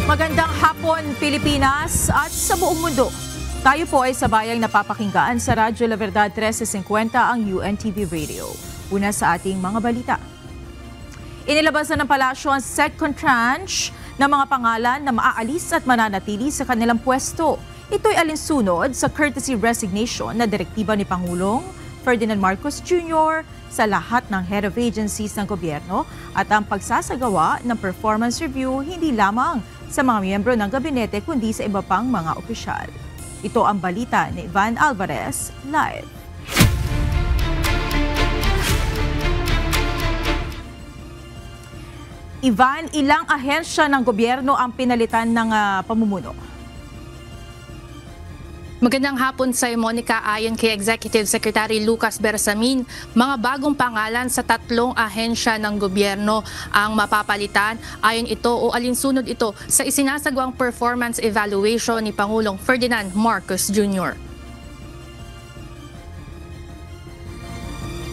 Magandang hapon, Pilipinas at sa buong mundo. Tayo po ay sabayang napapakinggan sa Radyo La Verdad 1350 ang UNTV Radio. Una sa ating mga balita. Inilabas na ng palasyo ang second tranche ng mga pangalan na maaalis at mananatili sa kanilang pwesto. Ito'y alinsunod sa courtesy resignation na direktiba ni Pangulong Ferdinand Marcos Jr. sa lahat ng head of agencies ng gobyerno at ang pagsasagawa ng performance review hindi lamang sa mga miyembro ng gabinete kundi sa iba pang mga opisyal. Ito ang balita ni Ivan Alvarez, live. Ivan, ilang ahensya ng gobyerno ang pinalitan ng pamumuno? Magandang hapon sa Monica. Ayon kay Executive Secretary Lucas Bersamin, mga bagong pangalan sa 3 ahensya ng gobyerno ang mapapalitan. Ayon ito o alinsunod ito sa isinasagawang performance evaluation ni Pangulong Ferdinand Marcos Jr.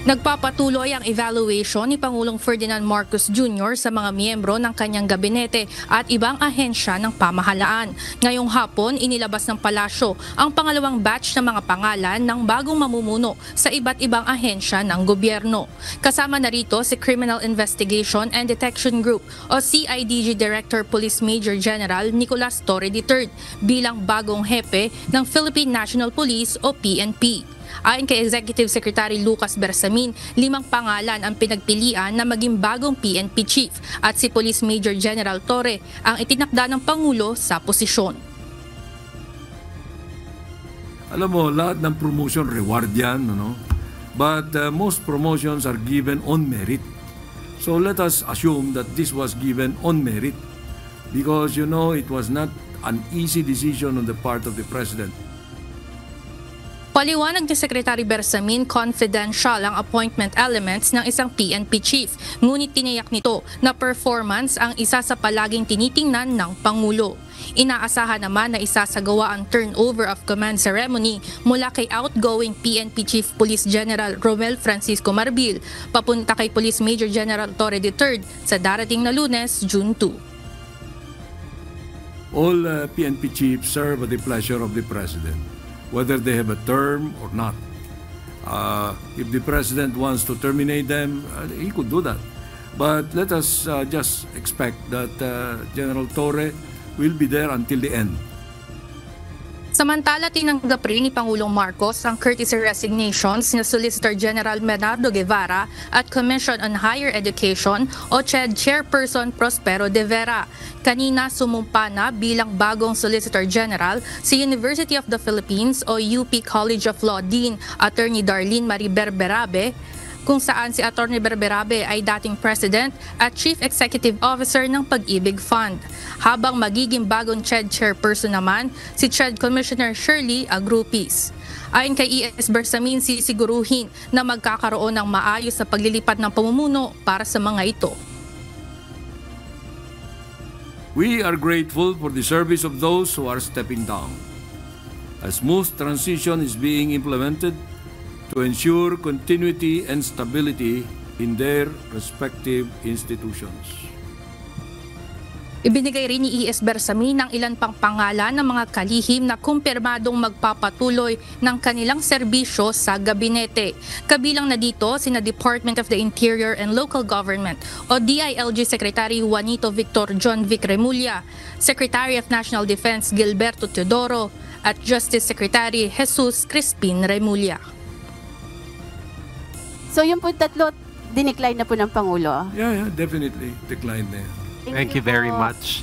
Nagpapatuloy ang evaluation ni Pangulong Ferdinand Marcos Jr. sa mga miyembro ng kanyang gabinete at ibang ahensya ng pamahalaan. Ngayong hapon, inilabas ng palasyo ang pangalawang batch ng mga pangalan ng bagong mamumuno sa iba't ibang ahensya ng gobyerno. Kasama na rito si Criminal Investigation and Detection Group o CIDG Director Police Major General Nicolas Torre III bilang bagong hepe ng Philippine National Police o PNP. Ayon kay Executive Secretary Lucas Bersamin, 5 pangalan ang pinagpilian na maging bagong PNP Chief at si Police Major General Torre ang itinakda ng Pangulo sa posisyon. Alam mo, lahat ng promotion reward yan, no? But most promotions are given on merit. So let us assume that this was given on merit because, you know, it was not an easy decision on the part of the President. Paliwanag ni Secretary Bersamin, confidential ang appointment elements ng isang PNP chief. Ngunit tiniyak nito na performance ang isa sa palaging tinitingnan ng Pangulo. Inaasahan naman na isasagawa ang turnover of command ceremony mula kay outgoing PNP Chief Police General Romel Francisco Marbil papunta kay Police Major General Torre III sa darating na Lunes, June 2. All PNP chiefs serve at the pleasure of the President, whether they have a term or not. If the President wants to terminate them, he could do that. But let us just expect that General Torre will be there until the end. Samantala, tinanggap rin ni Pangulong Marcos ang courtesy resignations ni Solicitor General Bernardo Guevara at Commission on Higher Education o CHED Chairperson Prospero de Vera. Kanina sumumpa na bilang bagong Solicitor General si University of the Philippines o UP College of Law Dean Attorney Darlene Marie Berberabe, kung saan si Atty. Berberabe ay dating President at Chief Executive Officer ng Pag-ibig Fund. Habang magiging bagong CHED Chairperson naman, si CHED Commissioner Shirley Agrupis. Ayon kay ES Bersamin, sisiguruhin na magkakaroon ng maayos sa paglilipat ng pamumuno para sa mga ito. We are grateful for the service of those who are stepping down. A smooth transition is being implemented to ensure continuity and stability in their respective institutions. Ibinigay rin ni ES Bersamin ng ilan pang pangalan ng mga kalihim na kumpirmadong magpapatuloy ng kanilang serbisyo sa gabinete. Kabilang na dito sina Department of the Interior and Local Government o DILG Secretary Juanito Victor John Vic Remulla, Secretary of National Defense Gilberto Teodoro at Justice Secretary Jesus Crispin Remulla. So yung po 3, dinecline na po ng Pangulo? Yeah, definitely declined na yan. Thank you very much.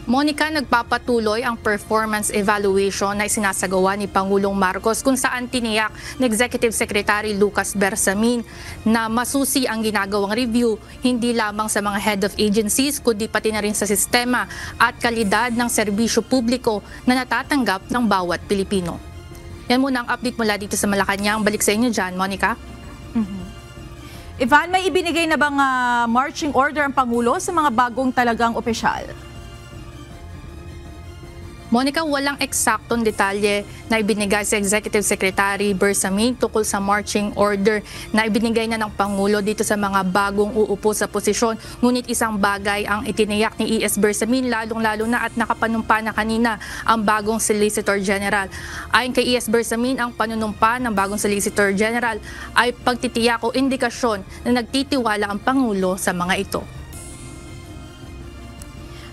Monica, nagpapatuloy ang performance evaluation na isinasagawa ni Pangulong Marcos kung saan tiniyak ni Executive Secretary Lucas Bersamin na masusi ang ginagawang review hindi lamang sa mga head of agencies kundi pati na rin sa sistema at kalidad ng serbisyo publiko na natatanggap ng bawat Pilipino. Yan muna ang update mula dito sa Malacanang. Balik sa inyo dyan, Monica. Ivan, may ibinigay na bang marching order ang Pangulo sa mga bagong talagang opisyal? Monica, walang eksaktong detalye na ibinigay sa Executive Secretary Bersamin tungkol sa marching order na ibinigay na ng Pangulo dito sa mga bagong uupo sa posisyon. Ngunit isang bagay ang itiniyak ni E.S. Bersamin, lalong-lalo na at nakapanumpa na kanina ang bagong Solicitor General. Ayon kay E.S. Bersamin, ang panunumpa ng bagong Solicitor General ay pagtitiyak o indikasyon na nagtitiwala ang Pangulo sa mga ito.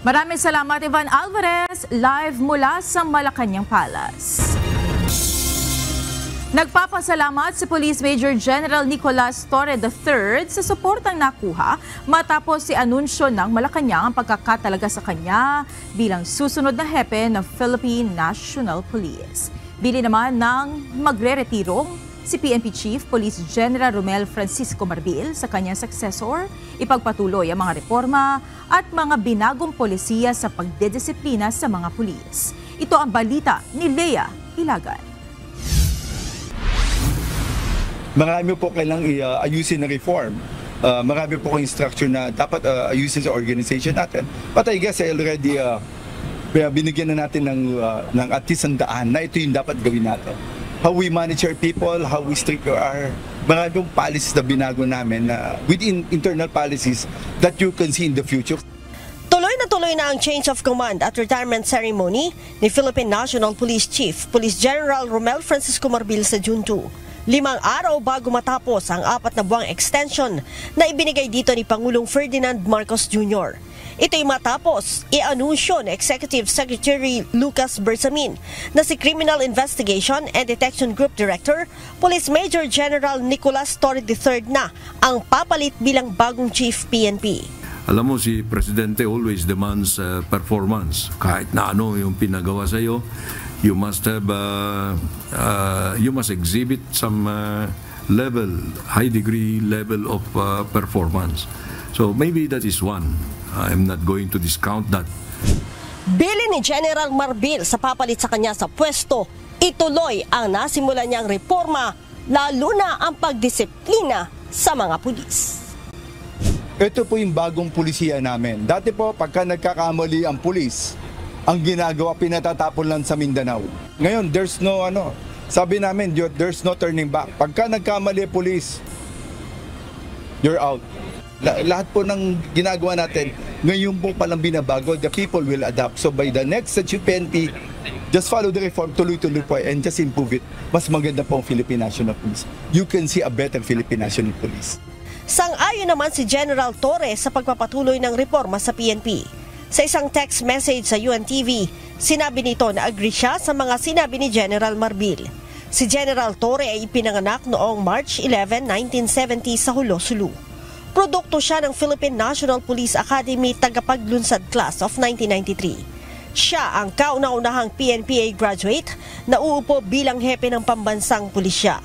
Maraming salamat, Ivan Alvarez, live mula sa Malacanang Palace. Nagpapasalamat si Police Major General Nicolas Torre III sa suportang nakuha matapos si anunsyo ng Malacanang ang pagkakatalaga sa kanya bilang susunod na hepe ng Philippine National Police. Bili naman ng magre-retirong si PNP Chief Police General Romel Francisco Marbil sa kanyang successor, ipagpatuloy ang mga reforma at mga binagong polisiya sa pagdedisiplina sa mga pulis. Ito ang balita ni Lea Ilagan. Marami po kailang ayusin na reform. Marami po kong structure na dapat ayusin sa organization natin. But I guess already binigyan na natin ng at least ang daan na ito yung dapat gawin natin. How we manage our people, how we strict our maraming policies na binago namin within internal policies that you can see in the future. Tuloy na ang change of command at retirement ceremony ni Philippine National Police Chief Police General Romel Francisco Marbil sa June 2. 5 araw bago matapos ang 4 na buwang extension na ibinigay dito ni Pangulong Ferdinand Marcos Jr. Ito'y matapos i-anunsyo ni Executive Secretary Lucas Bersamin na si Criminal Investigation and Detection Group Director, Police Major General Nicolas Torre III na ang papalit bilang bagong Chief PNP. Alam mo, si Presidente always demands performance. Kahit na ano yung pinagawa sa iyo, you must have, you must exhibit some high degree level of performance. So maybe that is one. I'm not going to discount that. Bili ni General Marbil sa papalit sa kanya sa pwesto, ituloy ang nasimulan niyang reforma, lalo na ang pagdisiplina sa mga pulis. Ito po yung bagong pulisiya namin. Dati po, pagka nagkakamali ang pulis, ang ginagawa, pinatatapon lang sa Mindanao. Ngayon, there's no sabi namin, there's no turning back. Pagka nagkamali ang pulis, you're out. Lahat po ng ginagawa natin, ngayon po palang binabago, the people will adapt. So by the next PNP, just follow the reform, tuloy-tuloy po, and just improve it. Mas maganda po ang Philippine National Police. You can see a better Philippine National Police. Sang-ayon naman si General Torre sa pagpapatuloy ng reforma sa PNP. Sa isang text message sa UNTV, sinabi nito na agree siya sa mga sinabi ni General Marbil. Si General Torre ay ipinanganak noong March 11, 1970 sa Hulo, Sulu. Produkto siya ng Philippine National Police Academy tagapaglunsad class of 1993. Siya ang kauna-unahang PNPA graduate na uupo bilang hepe ng pambansang pulisya.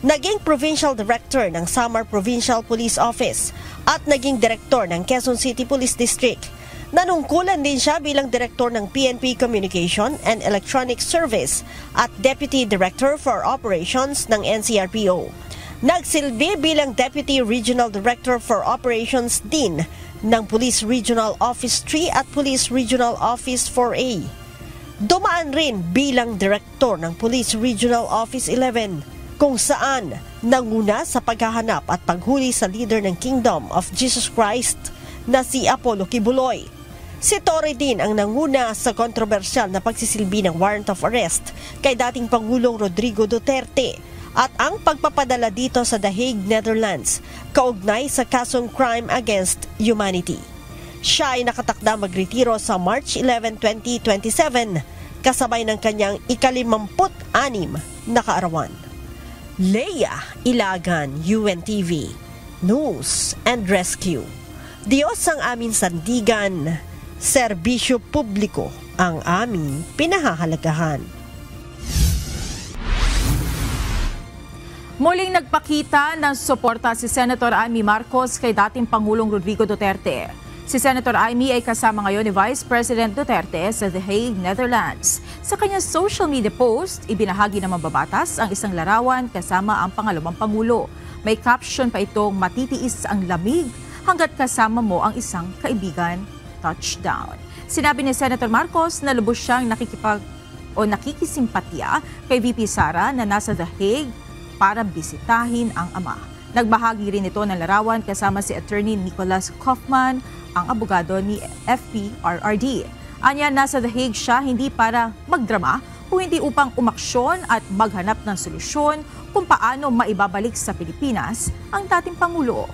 Naging Provincial Director ng Samar Provincial Police Office at naging Director ng Quezon City Police District. Nanungkulan din siya bilang Director ng PNP Communication and Electronic Service at Deputy Director for Operations ng NCRPO. Nagsilbi bilang Deputy Regional Director for Operations din ng Police Regional Office 3 at Police Regional Office 4A. Dumaan rin bilang Director ng Police Regional Office 11 kung saan nanguna sa paghahanap at paghuli sa leader ng Kingdom of Jesus Christ na si Apollo Kibuloy. Si Torre din ang nanguna sa kontrobersyal na pagsisilbi ng warrant of arrest kay dating Pangulong Rodrigo Duterte at ang pagpapadala dito sa The Hague, Netherlands, kaugnay sa kasong crime against humanity. Siya ay nakatakda magretiro sa March 11, 2027, kasabay ng kanyang ika-56 na kaarawan. Lea Ilagan, UNTV, News and Rescue. Diyos ang aming sandigan, serbisyo publiko ang aming pinahahalagahan. Muling nagpakita ng suporta si Senator Amy Marcos kay dating Pangulong Rodrigo Duterte. Si Senator Amy ay kasama ngayon ni Vice President Duterte sa The Hague, Netherlands. Sa kanyang social media post, ibinahagi ng mambabatas ang isang larawan kasama ang pangalawang Pangulo. May caption pa itong matitiis ang lamig hanggat kasama mo ang isang kaibigan. touchdown. Sinabi ni Senator Marcos na lubos siyang nakikisimpatya kay VP Sara na nasa The Hague para bisitahin ang ama. Nagbahagi rin ito ng larawan kasama si Attorney Nicholas Kaufman, ang abogado ni FPRRD. Anya, nasa The Hague siya hindi para magdrama, kung hindi upang umaksyon at maghanap ng solusyon kung paano maibabalik sa Pilipinas ang dating Pangulo.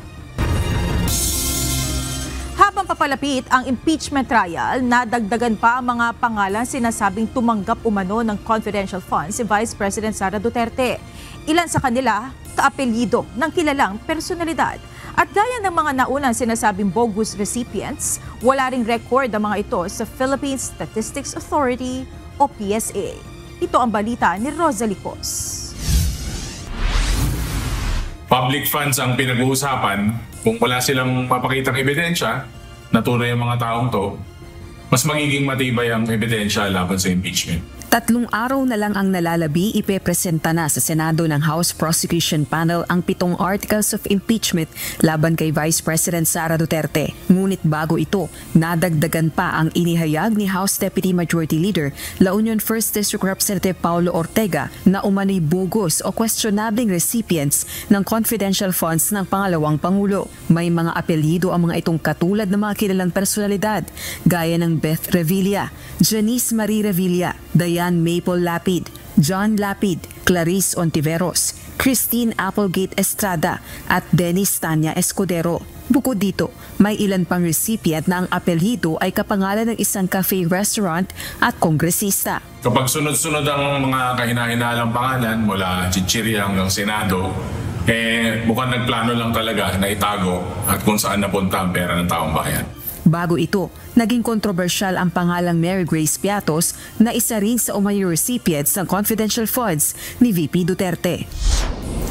Habang papalapit ang impeachment trial, nadagdagan pa ang mga pangalan sinasabing tumanggap umano ng confidential funds si Vice President Sara Duterte. Ilan sa kanila, kaapelyido ng kilalang personalidad. At gaya ng mga naunang sinasabing bogus recipients, wala ring record ang mga ito sa Philippine Statistics Authority o PSA. Ito ang balita ni Rosalie Cos. Public funds ang pinag-uusapan. Kung wala silang mapakitang ebidensya na tunay ang mga taong to, mas magiging matibay ang ebidensya laban sa impeachment. 3 araw na lang ang nalalabi, ipepresenta na sa Senado ng House Prosecution Panel ang 7 articles of impeachment laban kay Vice President Sara Duterte. Ngunit bago ito, nadagdagan pa ang inihayag ni House Deputy Majority Leader La Union 1st District Representative Paulo Ortega na umano'y bogus o questionabling recipients ng confidential funds ng pangalawang Pangulo. May mga apelyido ang mga itong katulad ng mga kilalang personalidad gaya ng Beth Revilla, Janice Marie Revilla, Diane Maple Lapid, John Lapid, Clarice Ontiveros, Christine Applegate Estrada at Dennis Tanya Escudero. Bukod dito, may ilan pang recipient na ang apelyido ay kapangalan ng isang cafe restaurant at kongresista. Kapag sunod-sunod ang mga kahina-hinalang pangalan mula Chichiri hanggang Senado, mukhang nagplano lang talaga na itago at kung saan napunta ang pera ng taong bayan. Bago ito, naging kontrobersyal ang pangalang Mary Grace Piatos na isa rin sa umayo recipients ng confidential funds ni VP Duterte.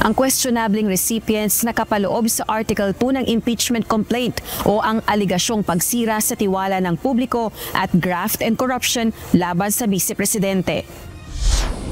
Ang questionabling recipients nakapaloob sa Article 2 ng impeachment complaint o ang aligasyong pagsira sa tiwala ng publiko at graft and corruption laban sa Vice Presidente.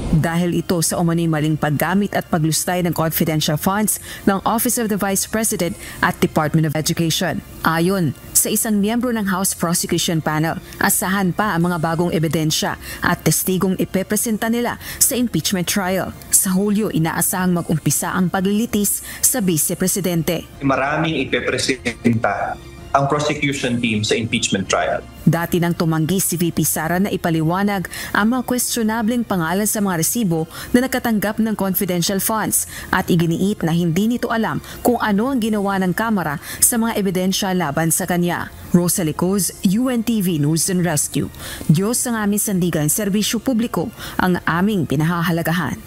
Dahil ito sa umano'y maling paggamit at paglustay ng confidential funds ng Office of the Vice President at Department of Education. Ayon sa isang miyembro ng House Prosecution Panel, asahan pa ang mga bagong ebidensya at testigong ipepresenta nila sa impeachment trial. Sa Hulyo, inaasahang mag-umpisa ang paglilitis sa Vice Presidente. Maraming ipepresenta ang prosecution team sa impeachment trial. Dati nang tumanggi si VP Sara na ipaliwanag ang mga questionableng pangalan sa mga resibo na nakatanggap ng confidential funds at iginiit na hindi nito alam kung ano ang ginawa ng Kamara sa mga ebidensya laban sa kanya. Rosalie Cos, UNTV News and Rescue. Diyos ang aming sandigan, serbisyo publiko ang aming pinahahalagahan.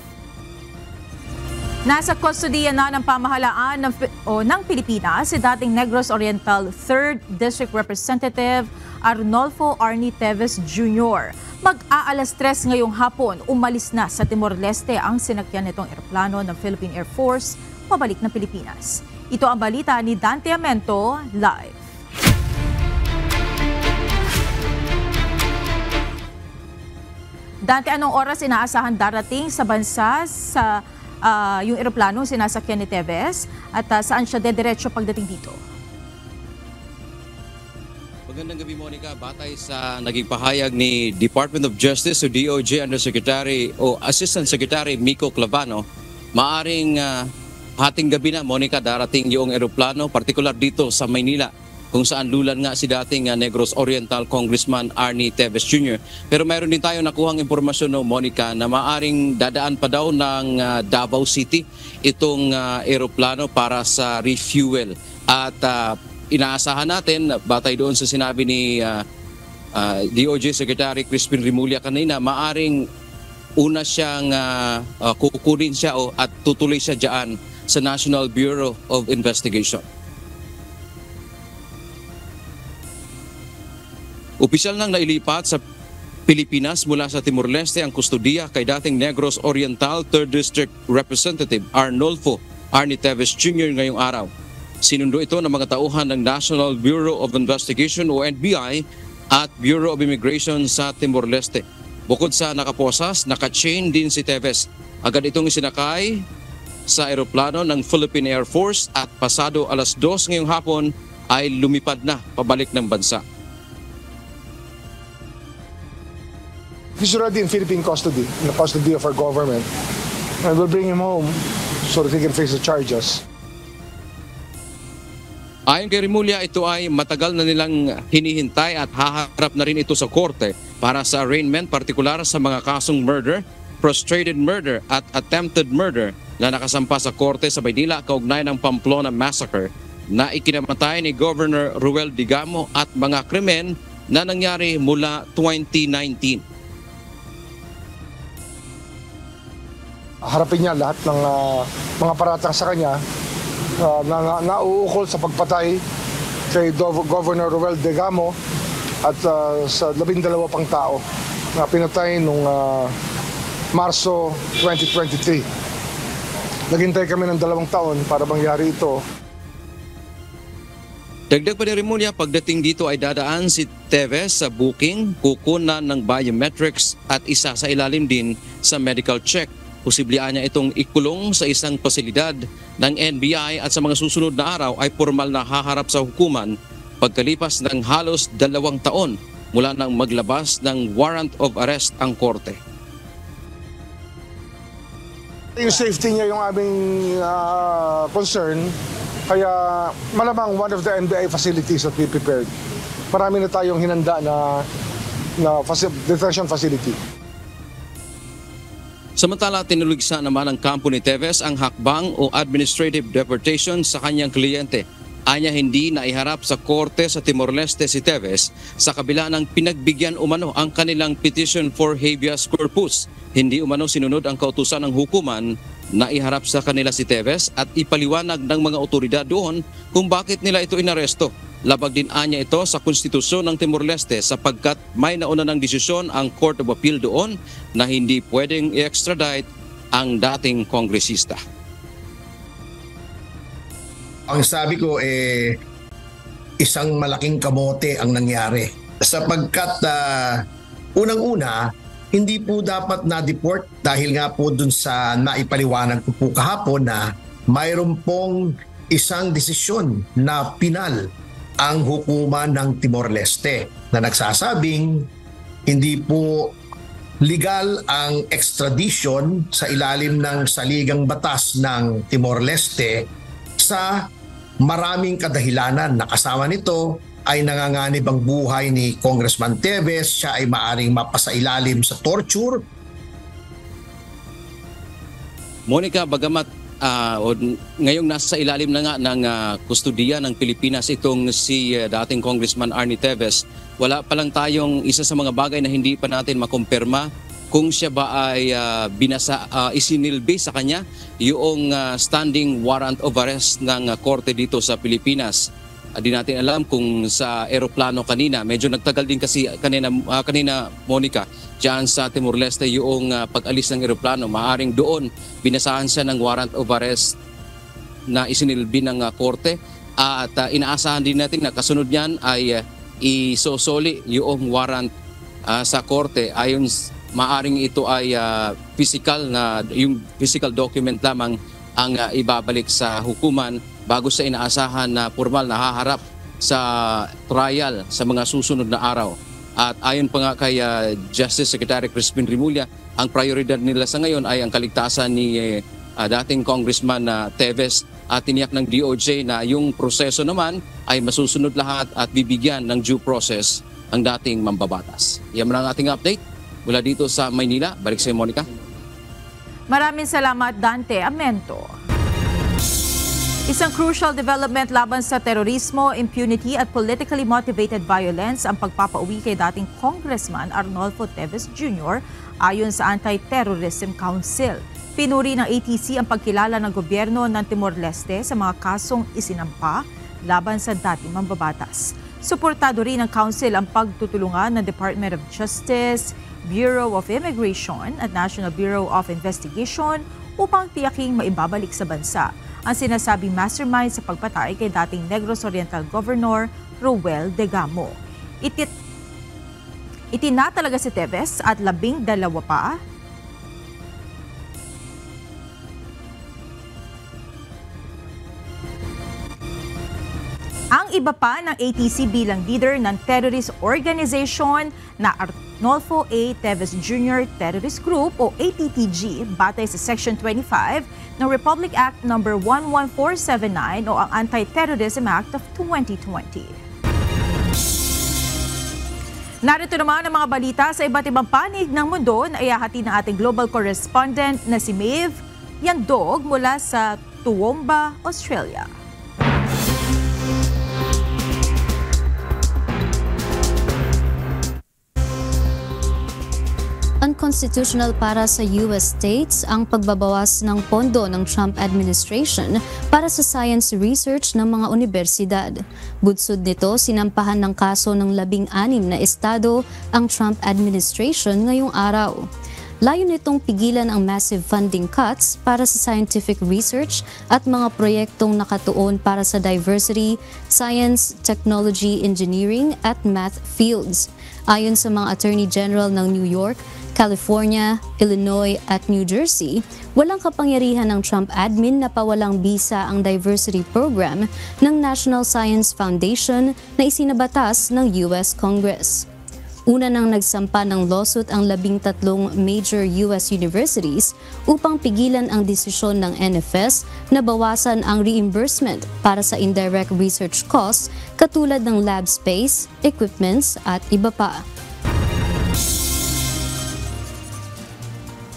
Nasa kustodiya na ng pamahalaan ng Pilipinas si dating Negros Oriental 3rd District Representative Arnolfo Arnie Teves Jr. Mag-aalas 3 ngayong hapon, umalis na sa Timor-Leste ang sinakyan nitong eroplano ng Philippine Air Force pabalik ng Pilipinas. Ito ang balita ni Dante Amento, live. Dante, anong oras inaasahan darating sa bansa sa yung eroplano sinasakyan ni Teves at saan siya dediretso pagdating dito? Magandang gabi, Monica. Batay sa naging pahayag ni Department of Justice o DOJ Undersecretary o Assistant Secretary Miko Clavano, maaring hating gabi na, Monica, darating yung eroplano, partikular dito sa Maynila, kung saan lulan nga si dating Negros Oriental Congressman Arnie Teves Jr. Pero mayroon din tayo nakuhang impormasyon, no, Monica, na maaring dadaan pa daw ng Davao City itong eroplano para sa refuel. At inaasahan natin, batay doon sa sinabi ni DOJ Secretary Crispin Rimulya kanina, maaring una siyang kukunin siya at tutuloy siya dyan sa National Bureau of Investigation. Opisyal nang nailipat sa Pilipinas mula sa Timor-Leste ang kustodiya kay dating Negros Oriental 3rd District Representative Arnolfo Arnie Teves Jr. ngayong araw. Sinundo ito ng mga tauhan ng National Bureau of Investigation o NBI at Bureau of Immigration sa Timor-Leste. Bukod sa nakaposas, naka-chain din si Teves. Agad itong isinakay sa eroplano ng Philippine Air Force at pasado alas 2 ngayong hapon ay lumipad na pabalik ng bansa. He's already in Philippine custody, in the custody of our government. And we'll bring him home so that he can face the charges. Ayon kay Rimulya, ito ay matagal na nilang hinihintay at haharap na rin ito sa korte para sa arraignment, partikular sa mga kasong murder, frustrated murder at attempted murder na nakasampa sa korte sa Maynila kaugnay ng Pamplona Massacre na ikinamatay ni Governor Ruel Digamo at mga krimen na nangyari mula 2019. Harapin niya lahat ng mga paratang sa kanya na nauukol sa pagpatay kay Governor Ruel Digamo at sa 12 pang tao na pinatay noong Marso 2023. Naghintay kami ng 2 taon para mangyari ito. Dagdag pa ni Rimulya, pagdating dito ay dadaan si Teves sa booking, kukunan ng biometrics at isa sa ilalim din sa medical check. Posiblyan niya itong ikulong sa isang pasilidad ng NBI at sa mga susunod na araw ay formal na haharap sa hukuman pagkalipas ng halos 2 taon mula nang maglabas ng warrant of arrest ang korte. Yung safety niya yung aming concern, kaya malamang one of the NBI facilities that we prepared. Marami na tayong hinanda na detention facility. Samantala, tinuligsa naman ng kampo ni Teves ang hakbang o administrative deportation sa kanyang kliyente. Anya hindi na iharap sa korte sa Timor-Leste si Teves sa kabila ng pinagbigyan umano ang kanilang petition for habeas corpus. Hindi umano sinunod ang kautusan ng hukuman na iharap sa kanila si Teves at ipaliwanag ng mga otoridad doon kung bakit nila ito inaresto. Labag din anya ito sa konstitusyon ng Timor-Leste sapagkat may nauna ng desisyon ang Court of Appeal doon na hindi pwedeng i-extradite ang dating kongresista. Ang sabi ko isang malaking kamote ang nangyari sapagkat unang-una hindi po dapat na-deport dahil nga po dun sa naipaliwanag ko po kahapon na mayroon pong isang desisyon na pinal ang hukuman ng Timor-Leste na nagsasabing hindi po legal ang extradition sa ilalim ng saligang batas ng Timor-Leste sa maraming kadahilanan. Nakasama nito ay nanganganib ang buhay ni Congressman Teves, siya ay maaring mapasailalim sa torture. Monica, bagamat ngayong nasa ilalim na nga ng kustudiya ng Pilipinas itong si dating Congressman Arnie Teves, wala pa lang tayong isa sa mga bagay na hindi pa natin makumpirma kung siya ba ay isinilbi sa kanya yung standing warrant of arrest ng korte dito sa Pilipinas. Di natin alam kung sa eroplano kanina, medyo nagtagal din kasi kanina Monica, dyan sa Timor-Leste yung pag-alis ng eroplano, maaring doon binasahan siya ng warrant of arrest na isinilbi ng korte at inaasahan din natin na kasunod niyan ay isosoli yung warrant sa korte. Ayon, maaring ito ay yung physical document lamang ang ibabalik sa hukuman bago sa inaasahan na formal na haharap sa trial sa mga susunod na araw. At ayon pa nga kay Justice Secretary Crispin Rimulya, ang prioridad nila sa ngayon ay ang kaligtasan ni dating Congressman Teves at tiniyak ng DOJ na yung proseso naman ay masusunod lahat at bibigyan ng due process ang dating mambabatas. Yan ang ating update mula dito sa Maynila. Balik sa Monica. Maraming salamat, Dante Amento. Isang crucial development laban sa terorismo, impunity at politically motivated violence ang pagpapauwi kay dating Congressman Arnolfo Teves Jr. ayon sa Anti-Terrorism Council. Pinuri ng ATC ang pagkilala ng gobyerno ng Timor-Leste sa mga kasong isinampa laban sa dating mambabatas. Suportado rin ng Council ang pagtutulungan ng Department of Justice, Bureau of Immigration at National Bureau of Investigation upang tiyaking maibabalik sa bansa ang sinasabing mastermind sa pagpatay kay dating Negros Oriental Governor Ruel Digamo. Itinatalaga si Teves at 12 pa ang iba pa ng ATC bilang leader ng terrorist organization na Nolfo A. Teves Jr. Terrorist Group o ATTG batay sa Section 25 ng Republic Act No. 11479 o ang Anti-Terrorism Act of 2020. Narito naman ang mga balita sa iba't ibang panig ng mundo na ihahatid ng ating global correspondent na si Maeve Yandog mula sa Toowoomba, Australia. Unconstitutional para sa US states ang pagbabawas ng pondo ng Trump administration para sa science research ng mga universidad. Bunsod nito, sinampahan ng kaso ng 16 na estado ang Trump administration ngayong araw. Layo nitong pigilan ang massive funding cuts para sa scientific research at mga proyektong nakatuon para sa diversity, science, technology, engineering at math fields. Ayon sa mga Attorney General ng New York, California, Illinois at New Jersey, walang kapangyarihan ng Trump admin na pawalang bisa ang diversity program ng National Science Foundation na isinabatas ng US Congress. Una nang nagsampa ng lawsuit ang 13 major US universities upang pigilan ang desisyon ng NFS na bawasan ang reimbursement para sa indirect research costs katulad ng lab space, equipments at iba pa.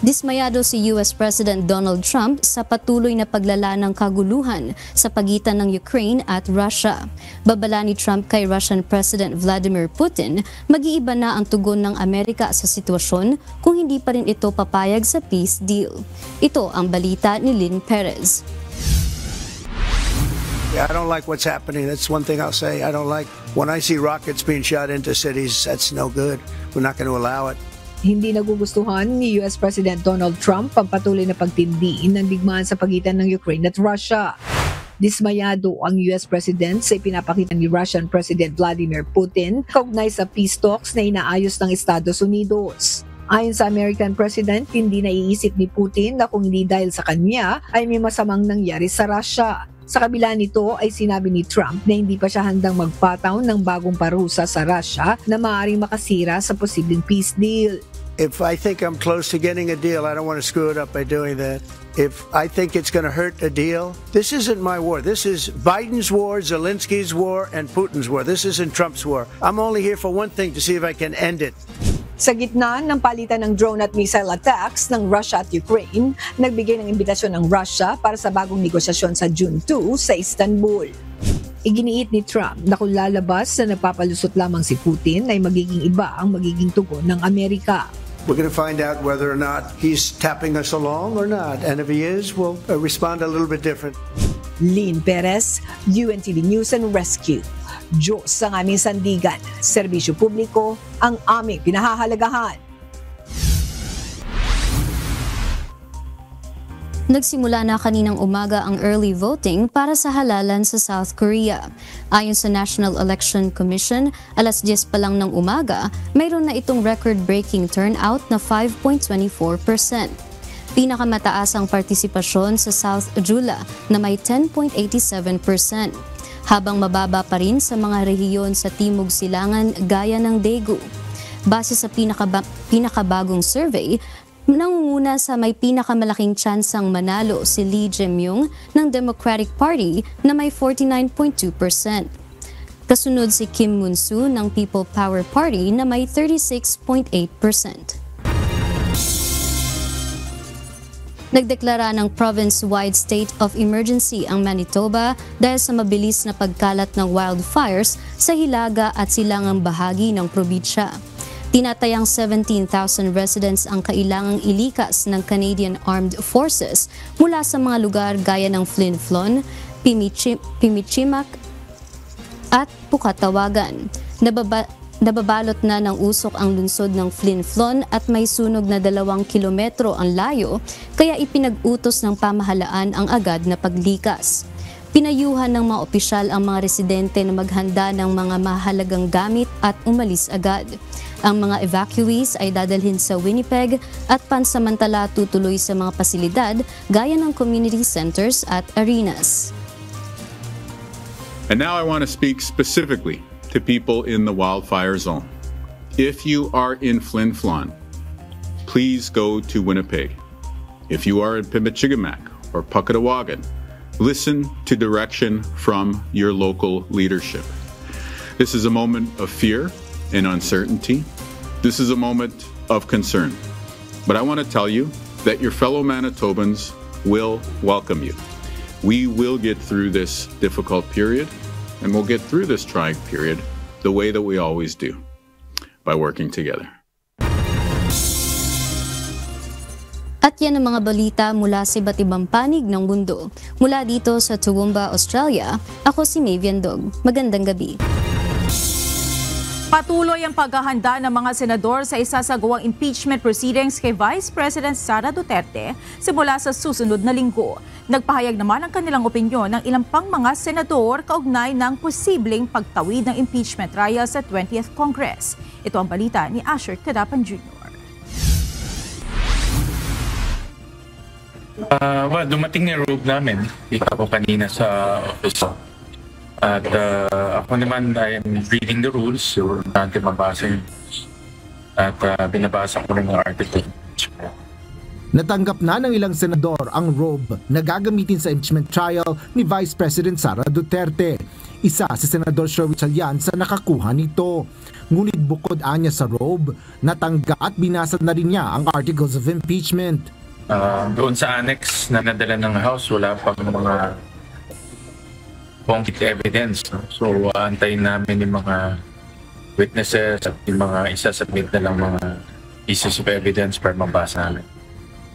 Dismayado si US President Donald Trump sa patuloy na paglala ng kaguluhan sa pagitan ng Ukraine at Russia. Babala ni Trump kay Russian President Vladimir Putin, mag-iiba na ang tugon ng Amerika sa sitwasyon kung hindi pa rin ito papayag sa peace deal. Ito ang balita ni Lynn Perez. I don't like what's happening. That's one thing I'll say. I don't like when I see rockets being shot into cities. That's no good. We're not going to allow it. Hindi nagugustuhan ni US President Donald Trump ang patuloy na pagtindi ng digmaan sa pagitan ng Ukraine at Russia. Dismayado ang US President sa ipinapakita ni Russian President Vladimir Putin kaugnay sa peace talks na inaayos ng Estados Unidos. Ayon sa American President, hindi naiisip ni Putin na kung hindi dahil sa kanya ay may masamang nangyari sa Russia. Sa kabila nito ay sinabi ni Trump na hindi pa siya handang magpataw ng bagong parusa sa Russia na maaaring makasira sa posibleng peace deal. If I think I'm close to getting a deal, I don't want to screw it up by doing that. If I think it's going to hurt a deal, this isn't my war. This is Biden's war, Zelensky's war, and Putin's war. This isn't Trump's war. I'm only here for one thing, to see if I can end it. Sa gitna ng palitan ng drone at missile attacks ng Russia at Ukraine, nagbigay ng imbitasyon ng Russia para sa bagong negosasyon sa June 2 sa Istanbul. Iginiit ni Trump na kung lalabas na nagpapalusot lamang si Putin ay magiging iba ang magiging tugon ng Amerika. We're going to find out whether or not he's tapping us along or not. And if he is, we'll respond a little bit different. Lynn Perez, UNTV News and Rescue. Diyos ang aming sandigan. Serbisyo publiko ang aming pinahahalagahan. Nagsimula na kaninang umaga ang early voting para sa halalan sa South Korea. Ayon sa National Election Commission, alas 10 pa lang ng umaga, mayroon na itong record-breaking turnout na 5.24%. Pinakamataas ang partisipasyon sa South Jeolla na may 10.87%, habang mababa pa rin sa mga rehiyon sa Timog Silangan gaya ng Daegu. Base sa pinakabagong survey, nangunguna sa may pinakamalaking tsansang manalo si Lee Jae-myung ng Democratic Party na may 49.2%. Kasunod si Kim Moon-soo ng People Power Party na may 36.8%. Nagdeklara ng province-wide state of emergency ang Manitoba dahil sa mabilis na pagkalat ng wildfires sa hilaga at silangang bahagi ng probinsya. Tinatayang 17,000 residents ang kailangang ilikas ng Canadian Armed Forces mula sa mga lugar gaya ng Flin Flon, Pimichimak at Pukatawagan. Nababalot na ng usok ang lungsod ng Flin Flon at may sunog na 2 kilometro ang layo, kaya ipinag-utos ng pamahalaan ang agad na paglikas. Pinayuhan ng mga opisyal ang mga residente na maghanda ng mga mahalagang gamit at umalis agad. Ang mga evacuees ay dadalhin sa Winnipeg at pansamantala tutuloy sa mga pasilidad gaya ng community centers at arenas. And now I want to speak specifically to people in the wildfire zone. If you are in Flin Flon, please go to Winnipeg. If you are in Pimicikamak or Puckatawagan, listen to direction from your local leadership. This is a moment of fear and uncertainty. This is a moment of concern. But I want to tell you that your fellow Manitobans will welcome you. We will get through this difficult period, and we'll get through this trying period the way that we always do, by working together. At yan ang mga balita mula sa iba't ibang panig ng mundo. Mula dito sa Toowoomba, Australia, ako si Mavian Dog. Magandang gabi. Patuloy ang paghahanda ng mga senador sa isasagawang impeachment proceedings kay Vice President Sara Duterte simula sa susunod na linggo. Nagpahayag naman ang kanilang opinyon ng ilang pang mga senador kaugnay ng posibleng pagtawid ng impeachment trial sa 20th Congress. Ito ang balita ni Asher Cadapan Jr. Dumating ni Rob namin. Ako kanina sa office. At ako naman, I am reading the rules. So, natin mabasa yun. At binabasa ko rin ang article. Natanggap na ng ilang senador ang robe na gagamitin sa impeachment trial ni Vice President Sara Duterte. Isa si Senador Sherwin Chalian sa nakakuha nito. Ngunit bukod anya sa robe, natanggap at binasa na rin niya ang articles of impeachment. Doon sa annex na nadala ng House, wala pang mga concrete evidence. So, antayin namin yung mga witnesses at yung mga isasubmit na lang mga pieces of evidence para mabasa namin.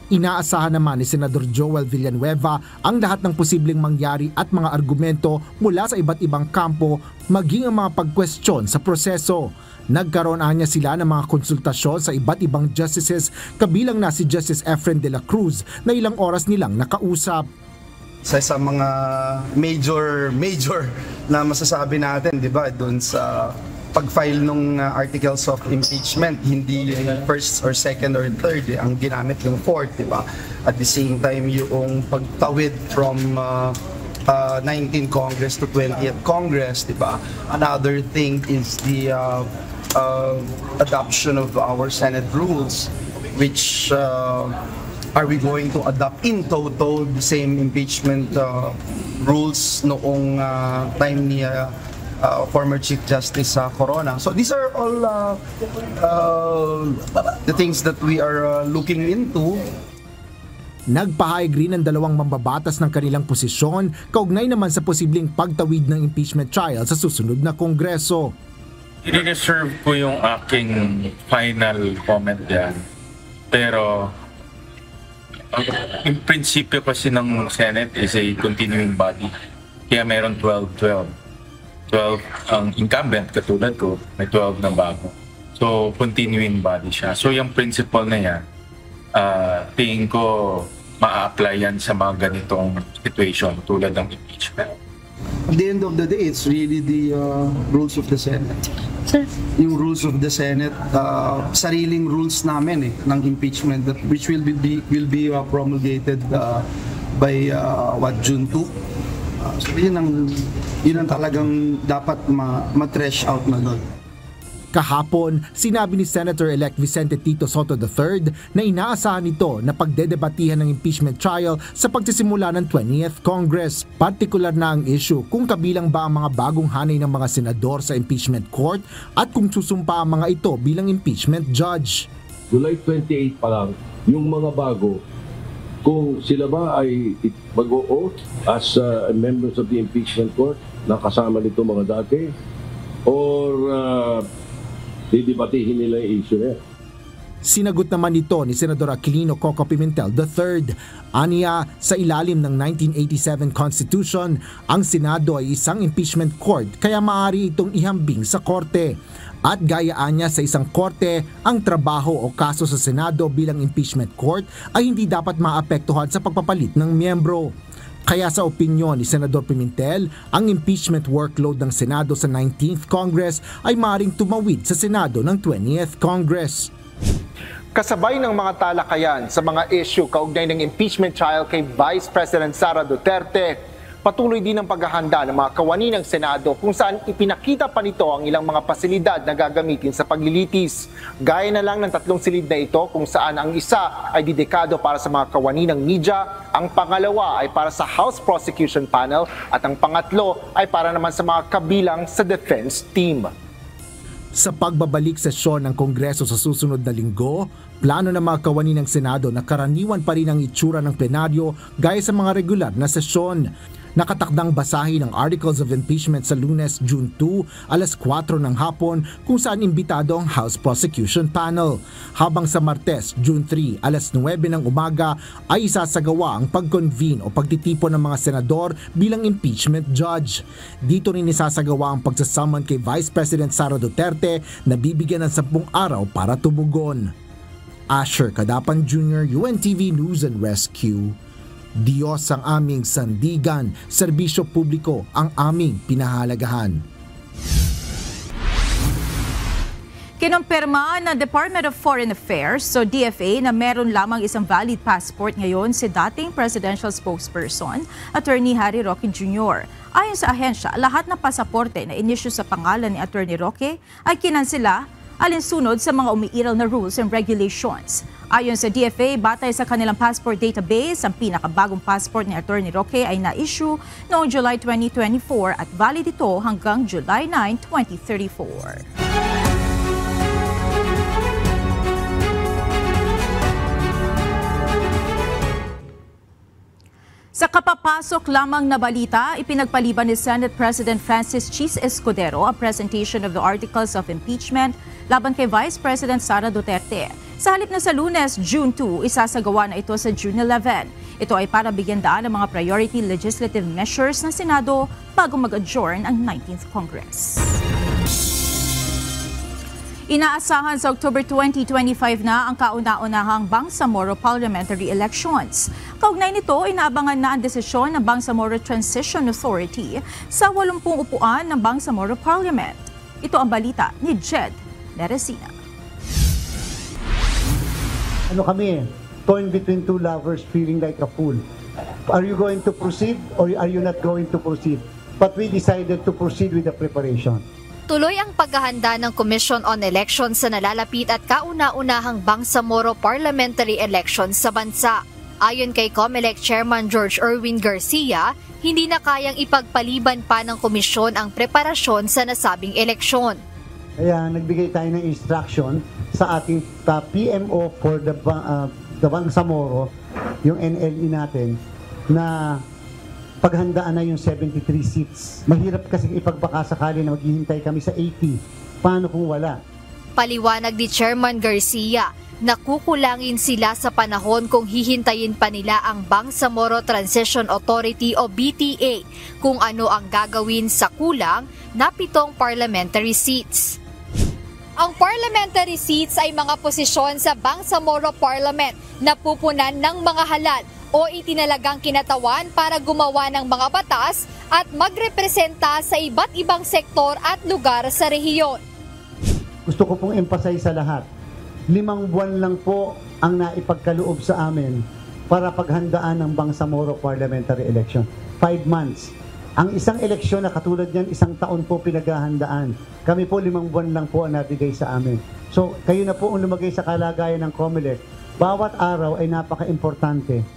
Inaasahan naman ni Senador Joel Villanueva ang lahat ng posibleng mangyari at mga argumento mula sa iba't ibang kampo maging ang mga pagkwestiyon sa proseso. Nagkaroon niya sila ng mga konsultasyon sa iba't ibang justices kabilang na si Justice Efren de la Cruz na ilang oras nilang nakausap. Sa mga major na masasabi natin, di ba, doon sa pag-file ng articles of impeachment, hindi first or second or third, ang ginamit yung fourth, di ba? At the same time, yung pagtawid from 19th Congress to 20th Congress, di ba? Another thing is the adoption of our Senate rules, which are we going to adopt in total the same impeachment rules noong time ni former Chief Justice Corona. So these are all the things that we are looking into. Nagpahayag rin ng dalawang mambabatas ng kanilang posisyon kaugnay naman sa posibleng pagtawid ng impeachment trial sa susunod na Kongreso. I-reserve ko yung aking final comment yan. Pero yung prinsipyo kasi ng Senate is a continuing body. Kaya meron 12 ang incumbent katulad ko, may 12 na bago. So continuing body siya. So yung principle na yan, tingin ko ma-apply yan sa mga ganitong situation tulad ng impeachment. At the end of the day, it's really the rules of the Senate. Sir? Yung rules of the Senate, sariling rules namin ng impeachment which will be promulgated by June 2. So yun ang talagang dapat ma-trash out na doon. Kahapon, sinabi ni Senator-elect Vicente Tito Soto III na inaasahan nito na pagdedebatihan ng impeachment trial sa pagsisimula ng 20th Congress. Partikular na ang issue kung kabilang ba ang mga bagong hanay ng mga senador sa impeachment court at kung susumpa ang mga ito bilang impeachment judge. July 28 pa lang, yung mga bago, kung sila ba ay mag-o-oath as members of the impeachment court na kasama nito mga dati or didebatihin nila yung issue niya. Sinagot naman ito ni Senador Aquilino Coco Pimentel III. Aniya, sa ilalim ng 1987 Constitution, ang Senado ay isang impeachment court kaya maaari itong ihambing sa korte. At gayaan niya sa isang korte, ang trabaho o kaso sa Senado bilang impeachment court ay hindi dapat maapektuhan sa pagpapalit ng miyembro. Kaya sa opinyon ni Senador Pimentel, ang impeachment workload ng Senado sa 19th Congress ay maaaring tumawid sa Senado ng 20th Congress. Kasabay ng mga talakayan sa mga issue kaugnay ng impeachment trial kay Vice President Sara Duterte, Patuloy din ang paghahanda ng mga kawani ng Senado kung saan ipinakita pa nito ang ilang mga pasilidad na gagamitin sa paglilitis. Gaya na lang ng 3 silid na ito kung saan ang isa ay dedikado para sa mga kawani ng media, ang pangalawa ay para sa House Prosecution Panel at ang pangatlo ay para naman sa mga kabilang sa defense team. Sa pagbabalik sesyon ng Kongreso sa susunod na linggo, plano ng mga kawani ng Senado na karaniwan pa rin ang itsura ng plenaryo gaya sa mga regular na sesyon. Nakatakdang basahin ang Articles of Impeachment sa Lunes, June 2, alas 4 ng hapon kung saan imbitado ang House Prosecution Panel. Habang sa Martes, June 3, alas 9 ng umaga ay isasagawa ang pag-convene o pagtitipon ng mga senador bilang impeachment judge. Dito rin isasagawa ang pagsasaman kay Vice President Sara Duterte na bibigyan ng 10 araw para tumugon. Asher Kadapan Jr., UNTV News and Rescue. Diyos ang aming sandigan, serbisyo publiko ang aming pinahalagahan. Kinumpirma ng Department of Foreign Affairs o DFA na meron lamang isang valid passport ngayon si dating presidential spokesperson, Attorney Harry Roque Jr. Ayon sa ahensya, lahat ng pasaporte na inisyu sa pangalan ni Attorney Roque ay kinansela alinsunod sa mga umiiral na rules and regulations. Ayon sa DFA, batay sa kanilang passport database, ang pinakabagong passport ni Attorney Roque ay na-issue noong July 2024 at valid ito hanggang July 9, 2034. Sa kapapasok lamang na balita, ipinagpaliban ni Senate President Francis Chis Escudero ang presentation of the Articles of Impeachment laban kay Vice President Sara Duterte. Sa halip na sa Lunes, June 2, isasagawa na ito sa June 11. Ito ay para bigyan daan ng mga priority legislative measures ng Senado bago mag-adjourn ang 19th Congress. Inaasahan sa October 2025 na ang kauna-unahang Bangsamoro parliamentary elections. Kaugnay nito, inaabangan na ang desisyon ng Bangsamoro Transition Authority sa 80 upuan ng Bangsamoro Parliament. Ito ang balita ni Jed Neresina. Kami, torn between two lovers, feeling like a fool. Are you going to proceed or are you not going to proceed? But we decided to proceed with the preparation. Tuloy ang paghahanda ng Commission on Elections sa nalalapit at kauna-unahang Bangsamoro parliamentary elections sa bansa. Ayon kay COMELEC Chairman George Erwin Garcia, hindi na kayang ipagpaliban pa ng komisyon ang preparasyon sa nasabing eleksyon. Kaya nagbigay tayo ng instruction sa ating PMO for the Bangsamoro, yung NLE natin, na paghandaan na yung 73 seats. Mahirap kasi ipagbaka sakali na maghihintay kami sa 80. Paano kung wala? Paliwanag ni Chairman Garcia, nakukulangin sila sa panahon kung hihintayin pa nila ang Bangsamoro Transition Authority o BTA kung ano ang gagawin sa kulang na 7 parliamentary seats. Ang parliamentary seats ay mga posisyon sa Bangsamoro Parliament na pupunan ng mga halal o itinalagang kinatawan para gumawa ng mga batas at magrepresenta sa iba't ibang sektor at lugar sa rehiyon. Gusto ko pong emphasize sa lahat, 5 buwan lang po ang naipagkaloob sa amin para paghandaan ng Bangsamoro parliamentary election. 5 months. Ang isang eleksyon na katulad niyan, 1 taon po pinaghahandaan. Kami po 5 buwan lang po ang nabigay sa amin. So kayo na po ang lumagay sa kalagayan ng COMELEC. Bawat araw ay napaka-importante.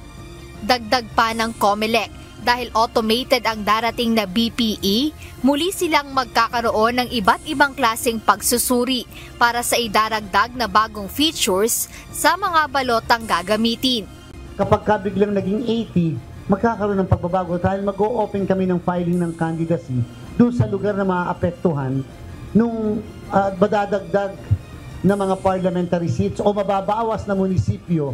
Dagdag pa ng COMELEC, dahil automated ang darating na BPE, muli silang magkakaroon ng iba't ibang klaseng pagsusuri para sa idaragdag na bagong features sa mga balotang gagamitin. Kapag biglang naging 80, magkakaroon ng pagbabago dahil mag-o-open kami ng filing ng candidacy doon sa lugar na maaapektuhan nung badadagdag na mga parliamentary seats o mababawas na munisipyo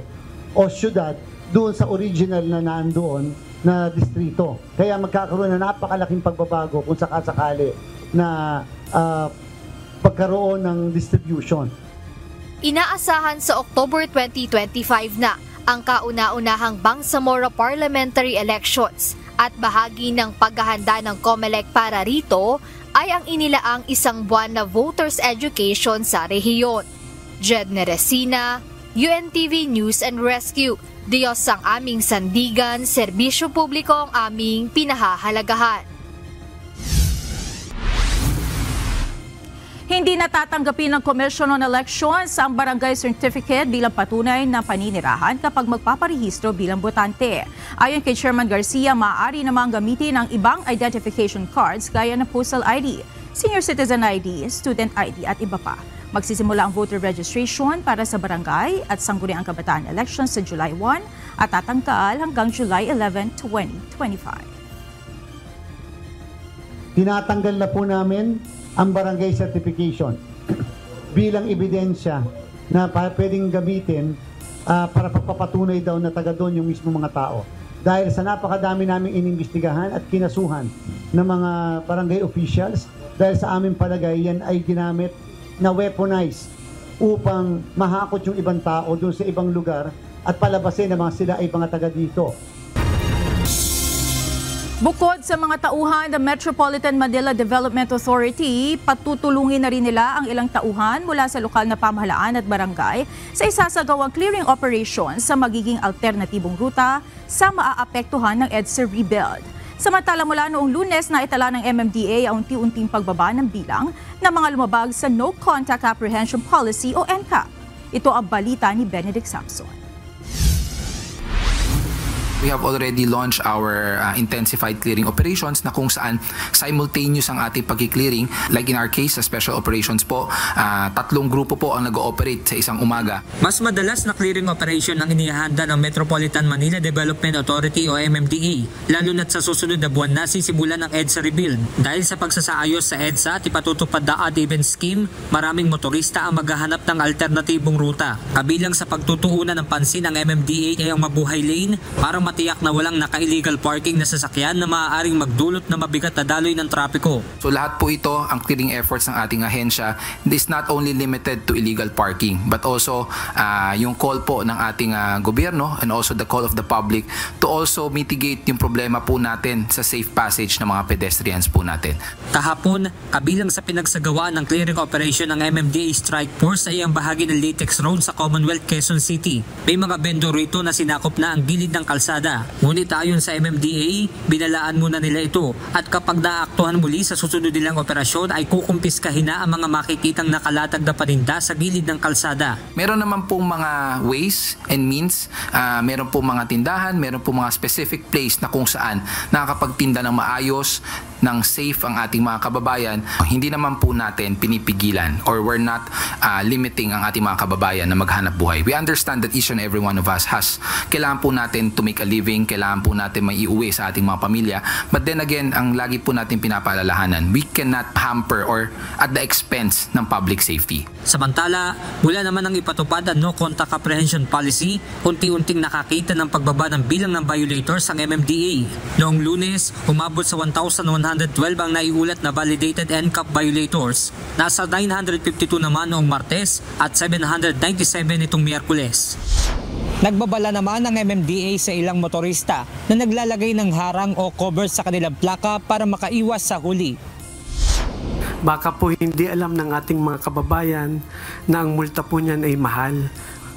o syudad doon sa original na nandoon na distrito. Kaya magkakaroon na napakalaking pagbabago kung sakasakali na pagkaroon ng distribution. Inaasahan sa October 2025 na ang kauna-unahang Bangsamoro parliamentary elections at bahagi ng paghahanda ng COMELEC para rito ay ang inilaang 1 buwan na voters education sa rehiyon. Jed Neresina, UNTV News and Rescue. Diyos ang aming sandigan, serbisyo publiko ang aming pinahahalagahan. Hindi natatanggapin ng Commission on Elections ang barangay certificate bilang patunay ng paninirahan kapag magpaparehistro bilang botante. Ayon kay Chairman Garcia, maaari namang gamitin ang ibang identification cards gaya ng postal ID, senior citizen ID, student ID at iba pa. Magsisimula ang voter registration para sa barangay at sangguniang kabataan elections sa July 1 at tatanggal hanggang July 11, 2025. Tinatanggal na po namin ang barangay certification bilang ebidensya na pwedeng gamitin para pagpapatunay daw na taga doon yung mismo mga tao. Dahil sa napakadami naming inimbestigahan at kinasuhan ng mga barangay officials, dahil sa aming palagay yan ay ginamit na weaponize upang mahakot yung ibang tao doon sa ibang lugar at palabasin na mga sila ay mga taga dito. Bukod sa mga tauhan ng Metropolitan Manila Development Authority, patutulungin na rin nila ang ilang tauhan mula sa lokal na pamahalaan at barangay sa isasagawang clearing operation sa magiging alternatibong ruta sa maaapektuhan ng EDSA rebuild. Samantala mula noong Lunes na itala ng MMDA ang unti-unting pagbaba ng bilang ng mga lumabag sa No Contact Apprehension Policy o NCAP. Ito ang balita ni Benedict Samson. We have already launched our intensified clearing operations na kung saan simultaneous ang ating pag-clearing. Like in our case, sa special operations po, 3 grupo po ang nag-ooperate sa isang umaga. Mas madalas na clearing operation ang inihahanda ng Metropolitan Manila Development Authority o MMDA, lalo na't sa susunod na buwan na sisimulan ng EDSA rebuild. Dahil sa pagsasaayos sa EDSA at ipatutupad na odd even scheme, maraming motorista ang maghahanap ng alternatibong ruta. Kabilang sa pagtutuunan ng pansin ng MMDA ay ang mabuhay lane para matiyak na walang naka-illegal parking na sasakyan na maaaring magdulot na mabigat na daloy ng trapiko. So lahat po ito, ang clearing efforts ng ating ahensya, is not only limited to illegal parking, but also yung call po ng ating gobyerno and also the call of the public to also mitigate yung problema po natin sa safe passage ng mga pedestrians po natin. Kahapon, kabilang sa pinagsagawa ng clearing operation ng MMDA Strike Force ay ang bahagi ng Latex Road sa Commonwealth, Quezon City. May mga vendor rito na sinakop na ang gilid ng kalsada. Ngunit ayon sa MMDA, binalaan muna nila ito at kapag naaktuhan muli sa susunod nilang operasyon ay kukumpiskahin na ang mga makikitang nakalatag na paninda sa gilid ng kalsada. Meron naman pong mga ways and means, meron pong mga tindahan, meron pong mga specific place na kung saan nakakapagtinda ng maayos, ng safe ang ating mga kababayan. Hindi naman po natin pinipigilan or we're not limiting ang ating mga kababayan na maghanap buhay. We understand that each and every one of us kailangan po natin to make a living, kailangan po natin may iuwi sa ating mga pamilya. But then again, ang lagi po natin pinapaalalahanan, we cannot hamper or at the expense ng public safety. Samantala, mula naman ang ipatupad ang No Contact Apprehension Policy, unti-unting nakakita ng pagbaba ng bilang ng violators ang MMDA. Noong Lunes, umabot sa 1,112 ang naiulat na validated NCAP violators. Nasa 952 naman noong Martes at 797 itong Miyerkules. Nagbabala naman ang MMDA sa ilang motorista na naglalagay ng harang o cover sa kanilang plaka para makaiwas sa huli. Baka po hindi alam ng ating mga kababayan na ang multa po niyan ay mahal.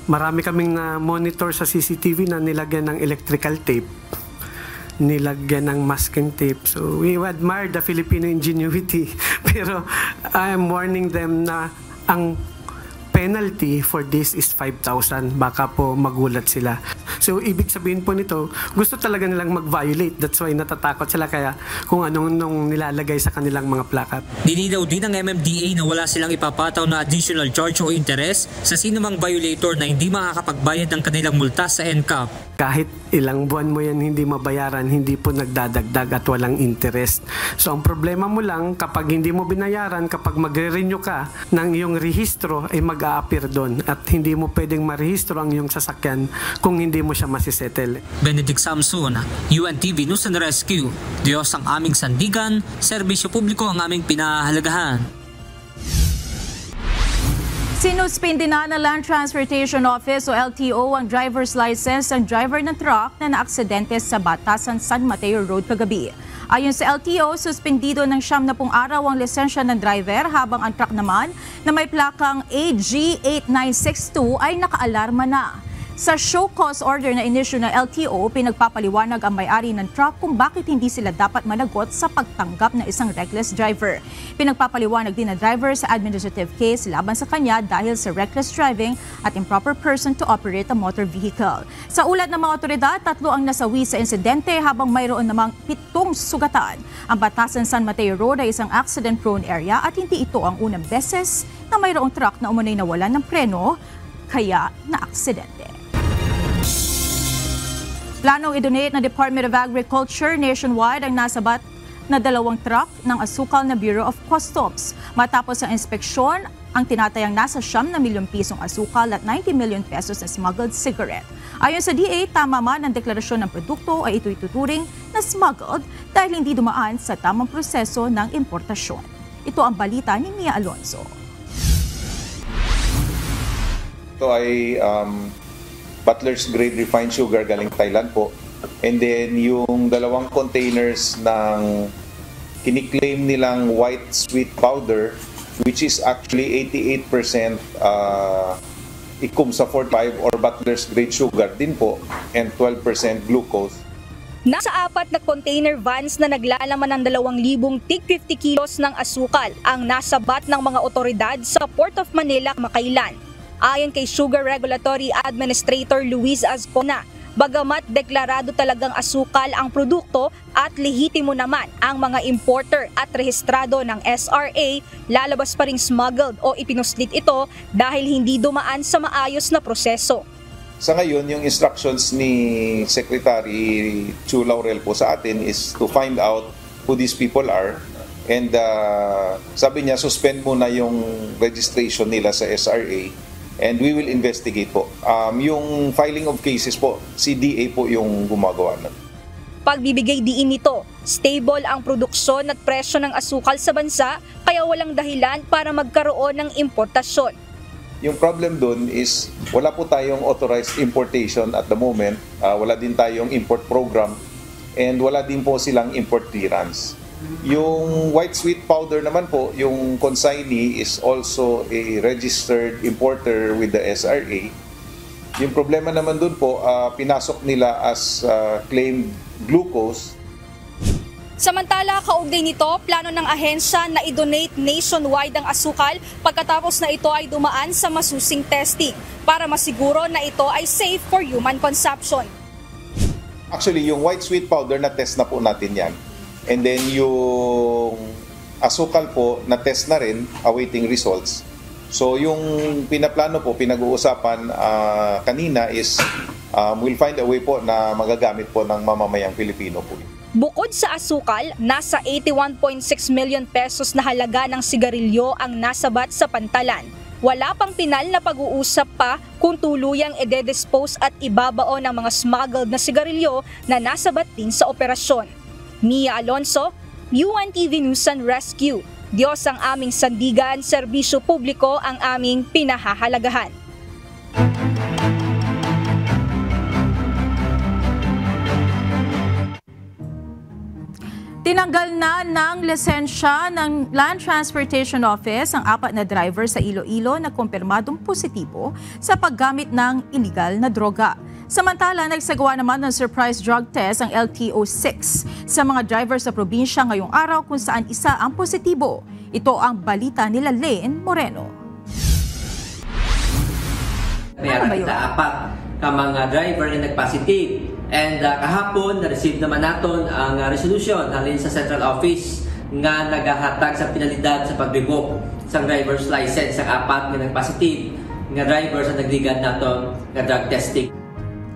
Marami kaming monitor sa CCTV na nilagyan ng electrical tape, nilagyan ng masking tape. So we admire the Filipino ingenuity. Pero I am warning them na ang penalty for this is 5,000. Baka po magulat sila. So ibig sabihin po nito, gusto talaga nilang mag-violate. That's why natatakot sila kaya kung anong nilalagay sa kanilang mga plakat. Dinidaw din ng MMDA na wala silang ipapataw na additional charge o interest sa sinumang violator na hindi makakapagbayad ng kanilang multa sa NCAP. Kahit ilang buwan mo yan hindi mabayaran, hindi po nagdadagdag at walang interest. So ang problema mo lang kapag hindi mo binayaran, kapag magre-renew ka ng iyong rehistro ay mag-a-appear doon at hindi mo pwedeng marehistro ang iyong sasakyan kung hindi mo siya masisettle. Benedict Samson, UNTV News and Rescue. Diyos ang aming sandigan, serbisyo publiko ang aming pinahahalagahan. Sinuspindi na ng Land Transportation Office o LTO ang driver's license ng driver ng truck na naaksidente sa Batasan San Mateo Road kagabi. Ayon sa LTO, suspendido ng 70 araw ang lisensya ng driver habang ang truck naman na may plakang AG8962 ay nakaalarma na. Sa show cause order na inisyu ng LTO, pinagpapaliwanag ang may-ari ng truck kung bakit hindi sila dapat managot sa pagtanggap ng isang reckless driver. Pinagpapaliwanag din ng driver sa administrative case laban sa kanya dahil sa reckless driving at improper person to operate a motor vehicle. Sa ulat ng mga otoridad, 3 ang nasawi sa insidente habang mayroon namang 7 sugatan. Ang Batasan San Mateo Road ay isang accident-prone area at hindi ito ang unang beses na mayroong truck na umunay nawalan ng preno kaya na-aksidente. Planong i-donate ng Department of Agriculture nationwide ang nasabat na 2 truck ng asukal na Bureau of Customs. Matapos ang inspeksyon, ang tinatayang nasa 9 milyong pisong asukal at 90 million pesos na smuggled cigarette. Ayon sa DA, tama man ang deklarasyon ng produkto ay ito'y tuturing na smuggled dahil hindi dumaan sa tamang proseso ng importasyon. Ito ang balita ni Mia Alonso. Ito ay Butler's Grade Refined Sugar galing Thailand po. And then yung 2 containers ng kiniklaim nilang white sweet powder, which is actually 88% Ikumsa 45 or Butler's Grade Sugar din po, and 12% glucose. Nasa 4 na container vans na naglalaman ng 2,000 tig 50 kilos ng asukal ang nasabat ng mga otoridad sa Port of Manila makailan. Ayon kay Sugar Regulatory Administrator Luis Azcona, bagamat deklarado talagang asukal ang produkto at lehitimo naman ang mga importer at rehistrado ng SRA, lalabas pa ring smuggled o ipinuslit ito dahil hindi dumaan sa maayos na proseso. Sa ngayon, yung instructions ni Secretary Chu Laurel po sa atin is to find out who these people are. And sabi niya, suspend muna yung registration nila sa SRA. And we will investigate po. Yung filing of cases po, CDA po yung gumagawa nun. Pagbibigay diin nito, stable ang produksyon at presyo ng asukal sa bansa kaya walang dahilan para magkaroon ng importasyon. Yung problem dun is wala po tayong authorized importation at the moment. Wala din tayong import program and wala din po silang import clearance. Yung white sweet powder naman po, yung consignee is also a registered importer with the SRA. Yung problema naman dun po, pinasok nila as claimed glucose. Samantala, kaugnay nito, plano ng ahensya na i-donate nationwide ang asukal pagkatapos na ito ay dumaan sa masusing testing para masiguro na ito ay safe for human consumption. Actually, yung white sweet powder, na-test na po natin yan. And then yung asukal po, na-test na rin, awaiting results. So yung pinaplano po, pinag-uusapan kanina is we'll find a way po na magagamit po ng mamamayang Pilipino po. Bukod sa asukal, nasa 81.6 million pesos na halaga ng sigarilyo ang nasabat sa pantalan. Wala pang pinal na pag-uusap pa kung tuluyang ide-dispose at ibabao ng mga smuggled na sigarilyo na nasabat din sa operasyon. Mia Alonso, UNTV News and Rescue. Diyos ang aming sandigan, serbisyo publiko ang aming pinahahalagahan. Tinanggal na ng lisensya ng Land Transportation Office ang 4 na driver sa Iloilo na kumpirmadong positibo sa paggamit ng illegal na droga. Samantala, nagsagawa naman ng surprise drug test ang LTO-6 sa mga driver sa probinsya ngayong araw kung saan isa ang positibo. Ito ang balita nila Lane Moreno. Meron kita 4 ka mga driver na nag-positive. And kahapon, na-receive naman natin ang resolution halin sa central office nga nagahatag sa penalidad sa pag-revoke sa driver's license sa 4 nga nag-positive nga driver sa nagligad natin nga drug testing.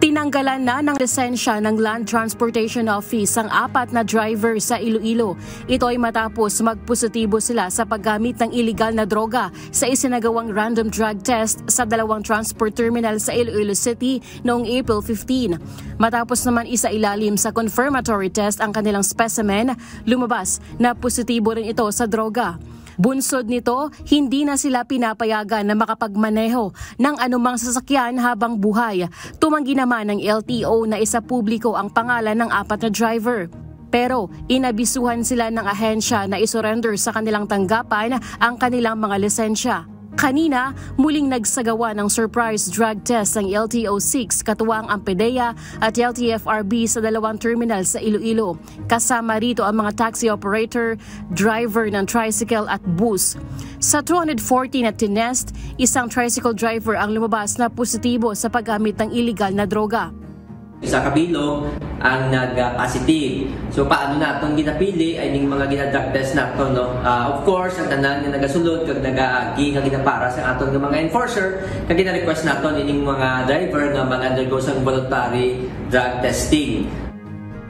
Tinanggalan na ng lisensya ng Land Transportation Office ang 4 na driver sa Iloilo. Ito ay matapos magpositibo sila sa paggamit ng illegal na droga sa isinagawang random drug test sa 2 transport terminal sa Iloilo City noong April 15. Matapos naman isa ilalim sa confirmatory test ang kanilang specimen, lumabas na positibo rin ito sa droga. Bunsod nito, hindi na sila pinapayagan na makapagmaneho ng anumang sasakyan habang buhay. Tumanggi naman ng LTO na isa publiko ang pangalan ng 4 na driver. Pero inabisuhan sila ng ahensya na isurrender sa kanilang tanggapan ang kanilang mga lisensya. Kanina, muling nagsagawa ng surprise drug test ang LTO-6 katuwang ang PDEA at LTFRB sa 2 terminal sa Iloilo. Kasama rito ang mga taxi operator, driver ng tricycle at bus. Sa 240 na tinest, isang tricycle driver ang lumabas na positibo sa paggamit ng illegal na droga. Sa kabilog ang nag-positive. So paano na itong ginapili ay ning mga ginadrug test na ito. No? Of course, ang tanan na nagasulod kag nag-agi nga ginapara sa atong mga enforcer kag gina-request nato ining mga driver nga mag-undergo sa voluntary drug testing.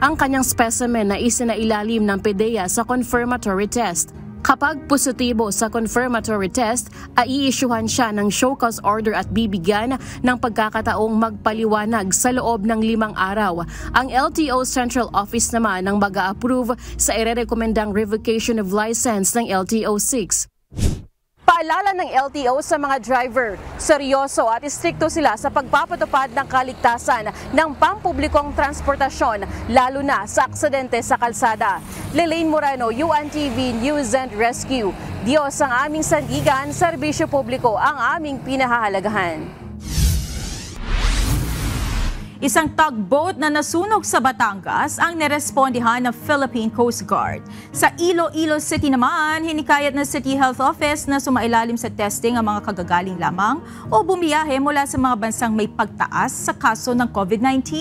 Ang kanyang specimen na isinailalim ng PDEA sa confirmatory test. Kapag positibo sa confirmatory test, ay i-issuehan siya ng show cause order at bibigyan ng pagkakataong magpaliwanag sa loob ng 5 araw. Ang LTO Central Office naman ang mag-a-approve sa irerekomendang revocation of license ng LTO-6. Paalala ng LTO sa mga driver, seryoso at istrikto sila sa pagpapatupad ng kaligtasan ng pampublikong transportasyon, lalo na sa aksidente sa kalsada. Lelaine Moreno, UNTV News and Rescue. Diyos ang aming sandigan, serbisyo publiko ang aming pinahahalagahan. Isang tugboat na nasunog sa Batangas ang nirespondihan ng Philippine Coast Guard. Sa Iloilo City naman, hinikayat ng City Health Office na sumailalim sa testing ang mga kagagaling lamang o bumiyahe mula sa mga bansang may pagtaas sa kaso ng COVID-19.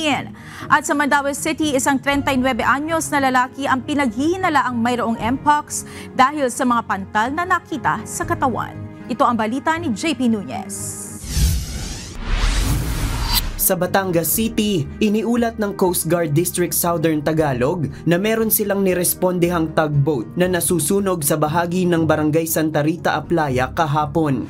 At sa Mandaue City, isang 39 anyos na lalaki ang pinaghihinalaang mayroong Mpox dahil sa mga pantal na nakita sa katawan. Ito ang balita ni JP Nunez. Sa Batangas City, iniulat ng Coast Guard District Southern Tagalog na meron silang nirespondehang tugboat na nasusunog sa bahagi ng Barangay Santa Rita, Aplaya kahapon.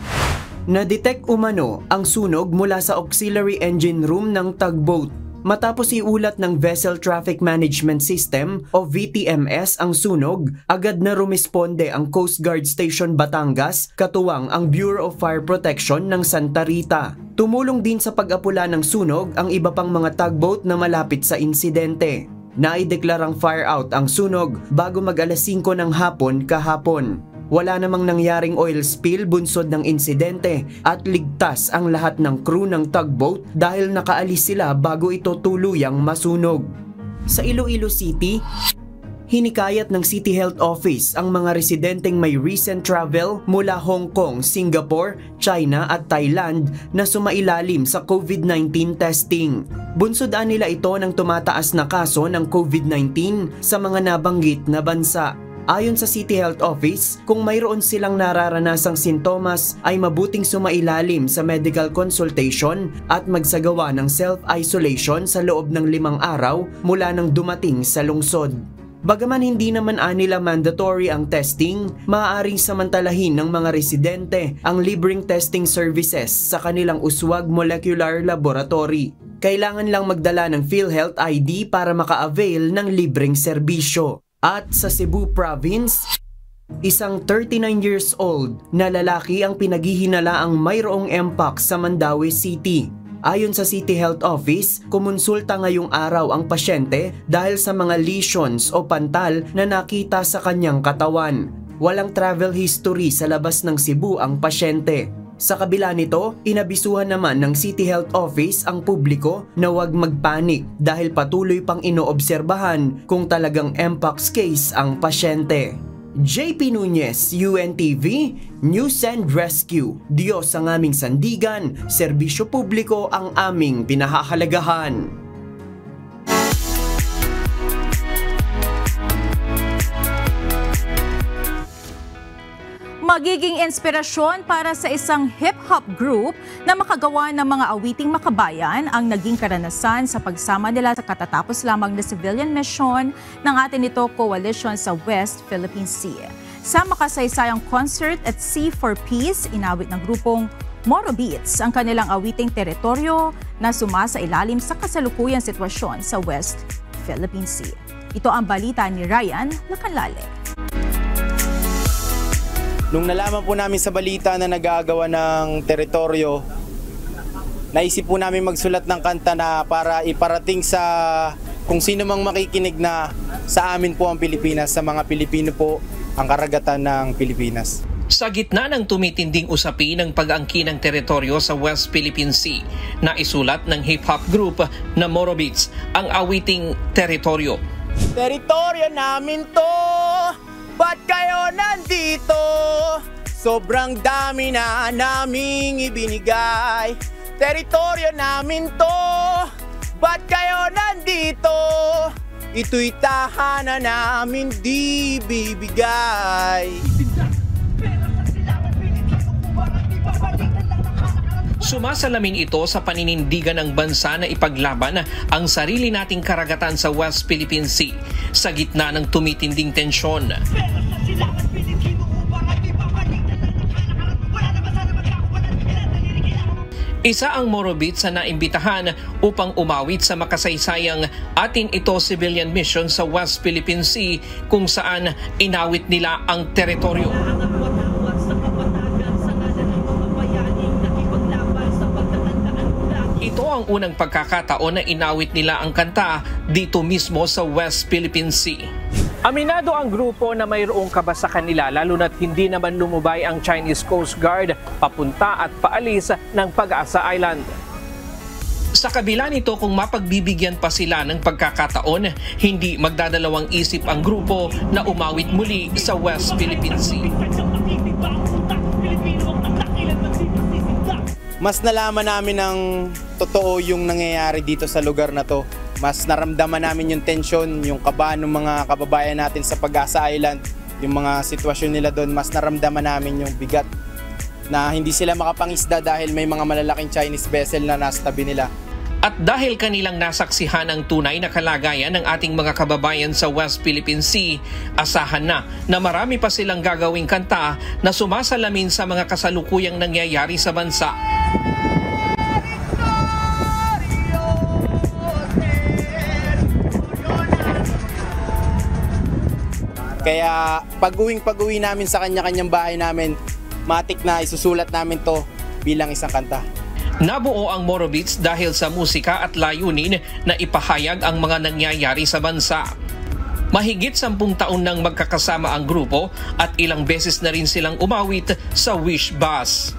Na-detect umano ang sunog mula sa auxiliary engine room ng tugboat. Matapos iulat ng Vessel Traffic Management System o VTMS ang sunog, agad na rumisponde ang Coast Guard Station Batangas, katuwang ang Bureau of Fire Protection ng Santa Rita. Tumulong din sa pag-apula ng sunog ang iba pang mga tugboat na malapit sa insidente. Naideklarang fire out ang sunog bago mag-alas 5 ng hapon kahapon. Wala namang nangyaring oil spill bunsod ng insidente at ligtas ang lahat ng crew ng tugboat dahil nakaalis sila bago ito tuluyang masunog. Sa Iloilo City, hinikayat ng City Health Office ang mga residenteng may recent travel mula Hong Kong, Singapore, China at Thailand na sumailalim sa COVID-19 testing. Bunsodan nila ito ng tumataas na kaso ng COVID-19 sa mga nabanggit na bansa. Ayon sa City Health Office, kung mayroon silang nararanasang sintomas ay mabuting sumailalim sa medical consultation at magsagawa ng self-isolation sa loob ng 5 araw mula nang dumating sa lungsod. Bagaman hindi naman anila mandatory ang testing, maaaring samantalahin ng mga residente ang libreng testing services sa kanilang Uswag Molecular Laboratory. Kailangan lang magdala ng PhilHealth ID para maka-avail ng libreng serbisyo. At sa Cebu Province, isang 39 years old na lalaki ang pinaghihinalaang mayroong Mpox sa Mandaue City. Ayon sa City Health Office, kumonsulta ngayong araw ang pasyente dahil sa mga lesions o pantal na nakita sa kanyang katawan. Walang travel history sa labas ng Cebu ang pasyente. Sa kabila nito, inabisuhan naman ng City Health Office ang publiko na huwag magpanik dahil patuloy pang inoobserbahan kung talagang Mpox case ang pasyente. JP Nunez, UNTV, News and Rescue. Diyos ang aming sandigan, serbisyo publiko ang aming pinahahalagahan. Magiging inspirasyon para sa isang hip-hop group na makagawa ng mga awiting makabayan ang naging karanasan sa pagsama nila sa katatapos lamang na civilian mission ng atin ito coalition sa West Philippine Sea. Sa makasaysayang concert at Sea for Peace, inawit ng grupong Moro Beats ang kanilang awiting teritoryo na sumasa ilalim sa kasalukuyang sitwasyon sa West Philippine Sea. Ito ang balita ni Ryan Lacanlale. Nung nalaman po namin sa balita na nag-aagawa ng teritoryo, naisip po namin magsulat ng kanta na para iparating sa kung sino mang makikinig na sa amin po ang Pilipinas, sa mga Pilipino po ang karagatan ng Pilipinas. Sa gitna ng tumitinding usapin ng pag-angkin ng teritoryo sa West Philippine Sea, naisulat ng hip-hop group na Morobeats ang awiting Teritoryo. Teritoryo namin to, ba't kayo nandito? Sobrang dami na naming ibinigay. Teritoryo namin to, ba't kayo nandito? Ito'y tahanan namin di bibigay. Sumasalamin ito sa paninindigan ng bansa na ipaglaban ang sarili nating karagatan sa West Philippine Sea sa gitna ng tumitinding tensyon. Isa ang Morobeats na naimbitahan upang umawit sa makasaysayang Atin Ito Civilian Mission sa West Philippine Sea kung saan inawit nila ang teritoryo. Ito ang unang pagkakataon na inawit nila ang kanta dito mismo sa West Philippine Sea. Aminado ang grupo na mayroong kaba sa kanila lalo na't hindi naman lumubay ang Chinese Coast Guard papunta at paalis ng Pag-asa Island. Sa kabila nito, kung mapagbibigyan pa sila ng pagkakataon, hindi magdadalawang isip ang grupo na umawit muli sa West Philippine Sea. Mas nalaman namin ng totoo yung nangyayari dito sa lugar na to. Mas naramdaman namin yung tension, yung kaba ng mga kababayan natin sa Pag-asa Island, yung mga sitwasyon nila doon. Mas naramdaman namin yung bigat na hindi sila makapangisda dahil may mga malalaking Chinese vessel na nasa tabi nila. At dahil kanilang nasaksihan ang tunay na kalagayan ng ating mga kababayan sa West Philippine Sea, asahan na marami pa silang gagawing kanta na sumasalamin sa mga kasalukuyang nangyayari sa bansa. Kaya pag-uwi namin sa kanya-kanyang bahay namin, matik na isusulat namin to bilang isang kanta. Nabuo ang Morobeats dahil sa musika at layunin na ipahayag ang mga nangyayari sa bansa. Mahigit 10 taon nang magkakasama ang grupo at ilang beses na rin silang umawit sa Wish Bus.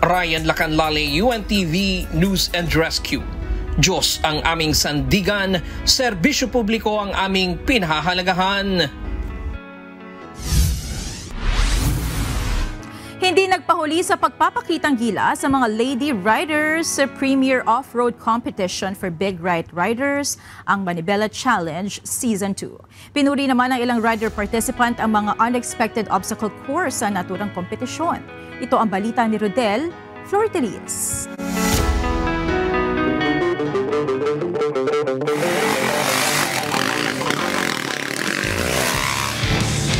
Ryan Lacanlale, UNTV News and Rescue. Diyos ang aming sandigan, serbisyo publiko ang aming pinahahalagahan. Hindi nagpahuli sa pagpapakitang gila sa mga Lady Riders sa Premier Off-Road Competition for Big Right Riders, ang Manibela Challenge Season 2. Pinuri naman ng ilang rider participant ang mga unexpected obstacle course sa naturang kompetisyon. Ito ang balita ni Rodel Flortelis.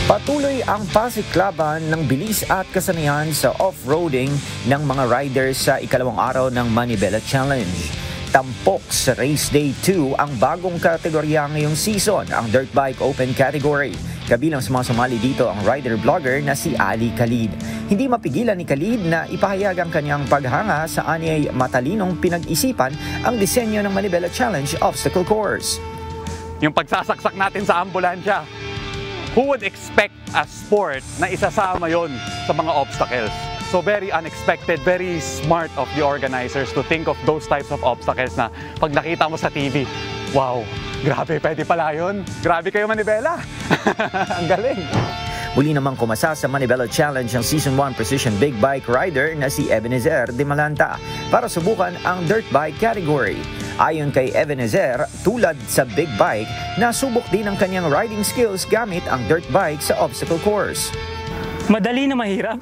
Patuloy ang pasiklaban ng bilis at kasanayan sa off-roading ng mga riders sa ikalawang araw ng Manibela Challenge. Tampok sa Race Day 2 ang bagong kategorya ngayong season, ang Dirt Bike Open category. Kabilang sa mga sumali dito ang rider-vlogger na si Ali Khalid. Hindi mapigilan ni Khalid na ipahayag ang kanyang paghanga sa anyay matalinong pinag-isipan ang disenyo ng Manibela Challenge obstacle course. Yung pagsasaksak natin sa ambulansya, who would expect a sport na isasama yon sa mga obstacles? So very unexpected, very smart of the organizers to think of those types of obstacles na pag nakita mo sa TV, wow, grabe, pwede pala yun. Grabe kayo Manibela. Ang galing. Muli namang kumasa sa Manibela Challenge ang Season 1 Precision Big Bike rider na si Ebenezer de Malanta para subukan ang Dirt Bike category. Ayon kay Ebenezer, tulad sa big bike, nasubok din ang kanyang riding skills gamit ang dirt bike sa obstacle course. Madali na mahirap.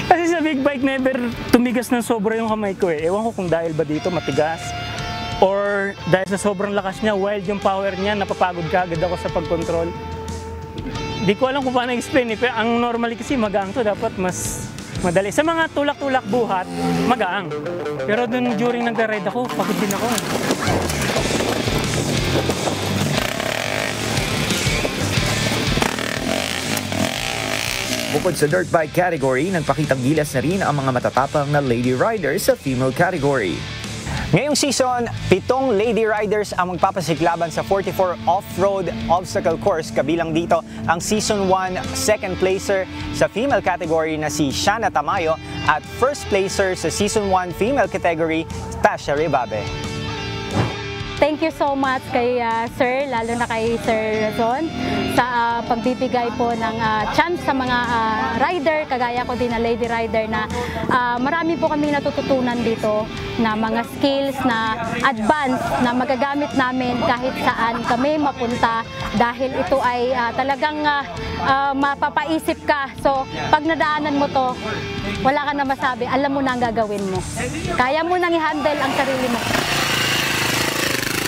Kasi sa big bike never tumigas ng sobra yung kamay ko eh. Ewan ko kung dahil ba dito matigas or dahil sa sobrang lakas niya, wild yung power niya, napapagod ka agad ako sa pag-control. Di ko alam kung paano explain eh. Pero ang normally kasi magaang to, dapat mas madali. Sa mga tulak-tulak buhat, magaang. Pero dun during nag-ride ako, pagod din ako. Bukod sa dirt bike category, nagpakitang gilas na rin ang mga matatapang na lady riders sa female category. Ngayong season, 7 lady riders ang magpapasiklaban sa 44 off-road obstacle course. Kabilang dito ang Season 1 second placer sa female category na si Shana Tamayo at first placer sa Season 1 female category, Tasha Rebabe. Thank you so much kay Sir, lalo na kay Sir Ron, sa pagbibigay po ng chance sa mga rider, kagaya ko din na lady rider, na marami po kami natututunan dito na mga skills na advanced na magagamit namin kahit saan kami mapunta, dahil ito ay talagang mapapaisip ka. So pag nadaanan mo to, wala ka na masabi, alam mo na ang gagawin mo. Kaya mo nang i-handle ang sarili mo.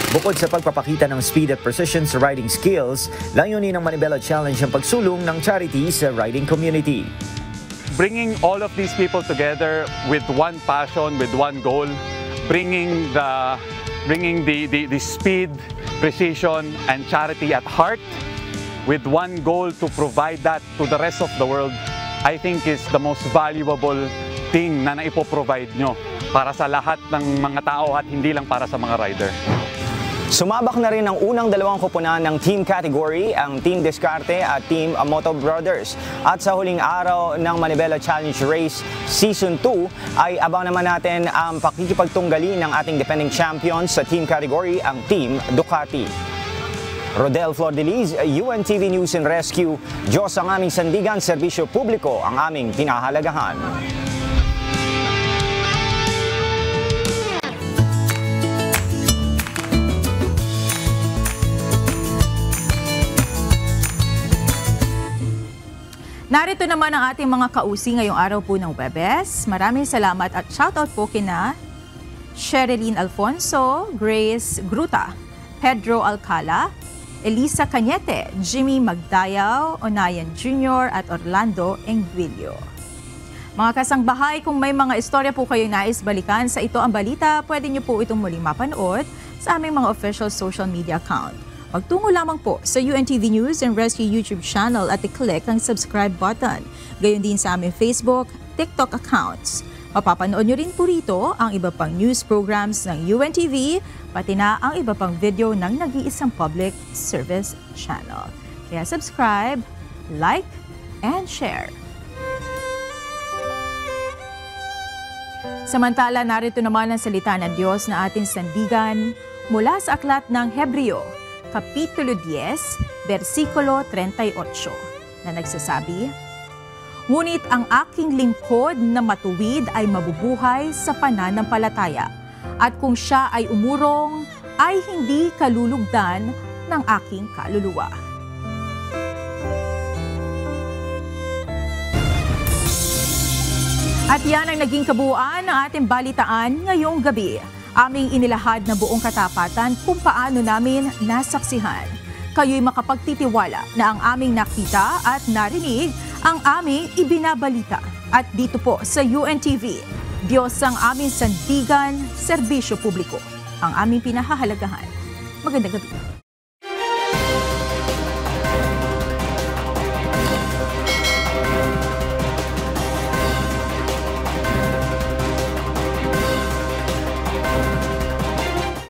Bukod sa pagpapakita ng speed at precision sa riding skills, layunin ng Manibela Challenge ang pagsulong ng charity sa riding community. Bringing all of these people together with one passion, with one goal, bringing the speed, precision, and charity at heart, with one goal to provide that to the rest of the world, I think is the most valuable thing na naipoprovide nyo para sa lahat ng mga tao at hindi lang para sa mga rider. Sumabak na rin ang unang 2 koponan ng team category, ang Team Descarte at Team Moto Brothers. At sa huling araw ng Manibela Challenge Race Season 2 ay abang naman natin ang pakikipagtunggali ng ating defending champions sa team category, ang Team Ducati. Rodel Flordeliz, UNTV News and Rescue. Diyos ang aming sandigan, serbisyo publiko ang aming pinahalagahan. Narito naman ang ating mga kausi ngayong araw po ng Webes. Maraming salamat at shoutout po kina Sherilyn Alfonso, Grace Gruta, Pedro Alcala, Elisa Cañete, Jimmy Magdayaw, Onayan Jr. at Orlando Enguilio. Mga kasangbahay, kung may mga istorya po kayong nais balikan sa Ito ang Balita, pwede niyo po itong muling mapanood sa aming mga official social media account. Magtungo lamang po sa UNTV News and Rescue YouTube channel at i-click ang subscribe button. Gayon din sa aming Facebook, TikTok accounts. Mapapanood nyo rin po rito ang iba pang news programs ng UNTV, pati na ang iba pang video ng nag-iisang public service channel. Kaya subscribe, like, and share. Samantala, narito naman ang salita ng Diyos na ating sandigan mula sa aklat ng Hebreo, Kapitulo 10, versikulo 38, na nagsasabi, "Ngunit ang aking lingkod na matuwid ay mabubuhay sa pananampalataya, at kung siya ay umurong, ay hindi kalulugdan ng aking kaluluwa." At yan ang naging kabuuan ng ating balitaan ngayong gabi. Aming inilahad na buong katapatan kung paano namin nasaksihan. Kayo'y makapagtitiwala na ang aming nakita at narinig ang aming ibinabalita. At dito po sa UNTV, Diyos ang aming sandigan, serbisyo publiko, ang aming pinahahalagahan. Magandang gabi.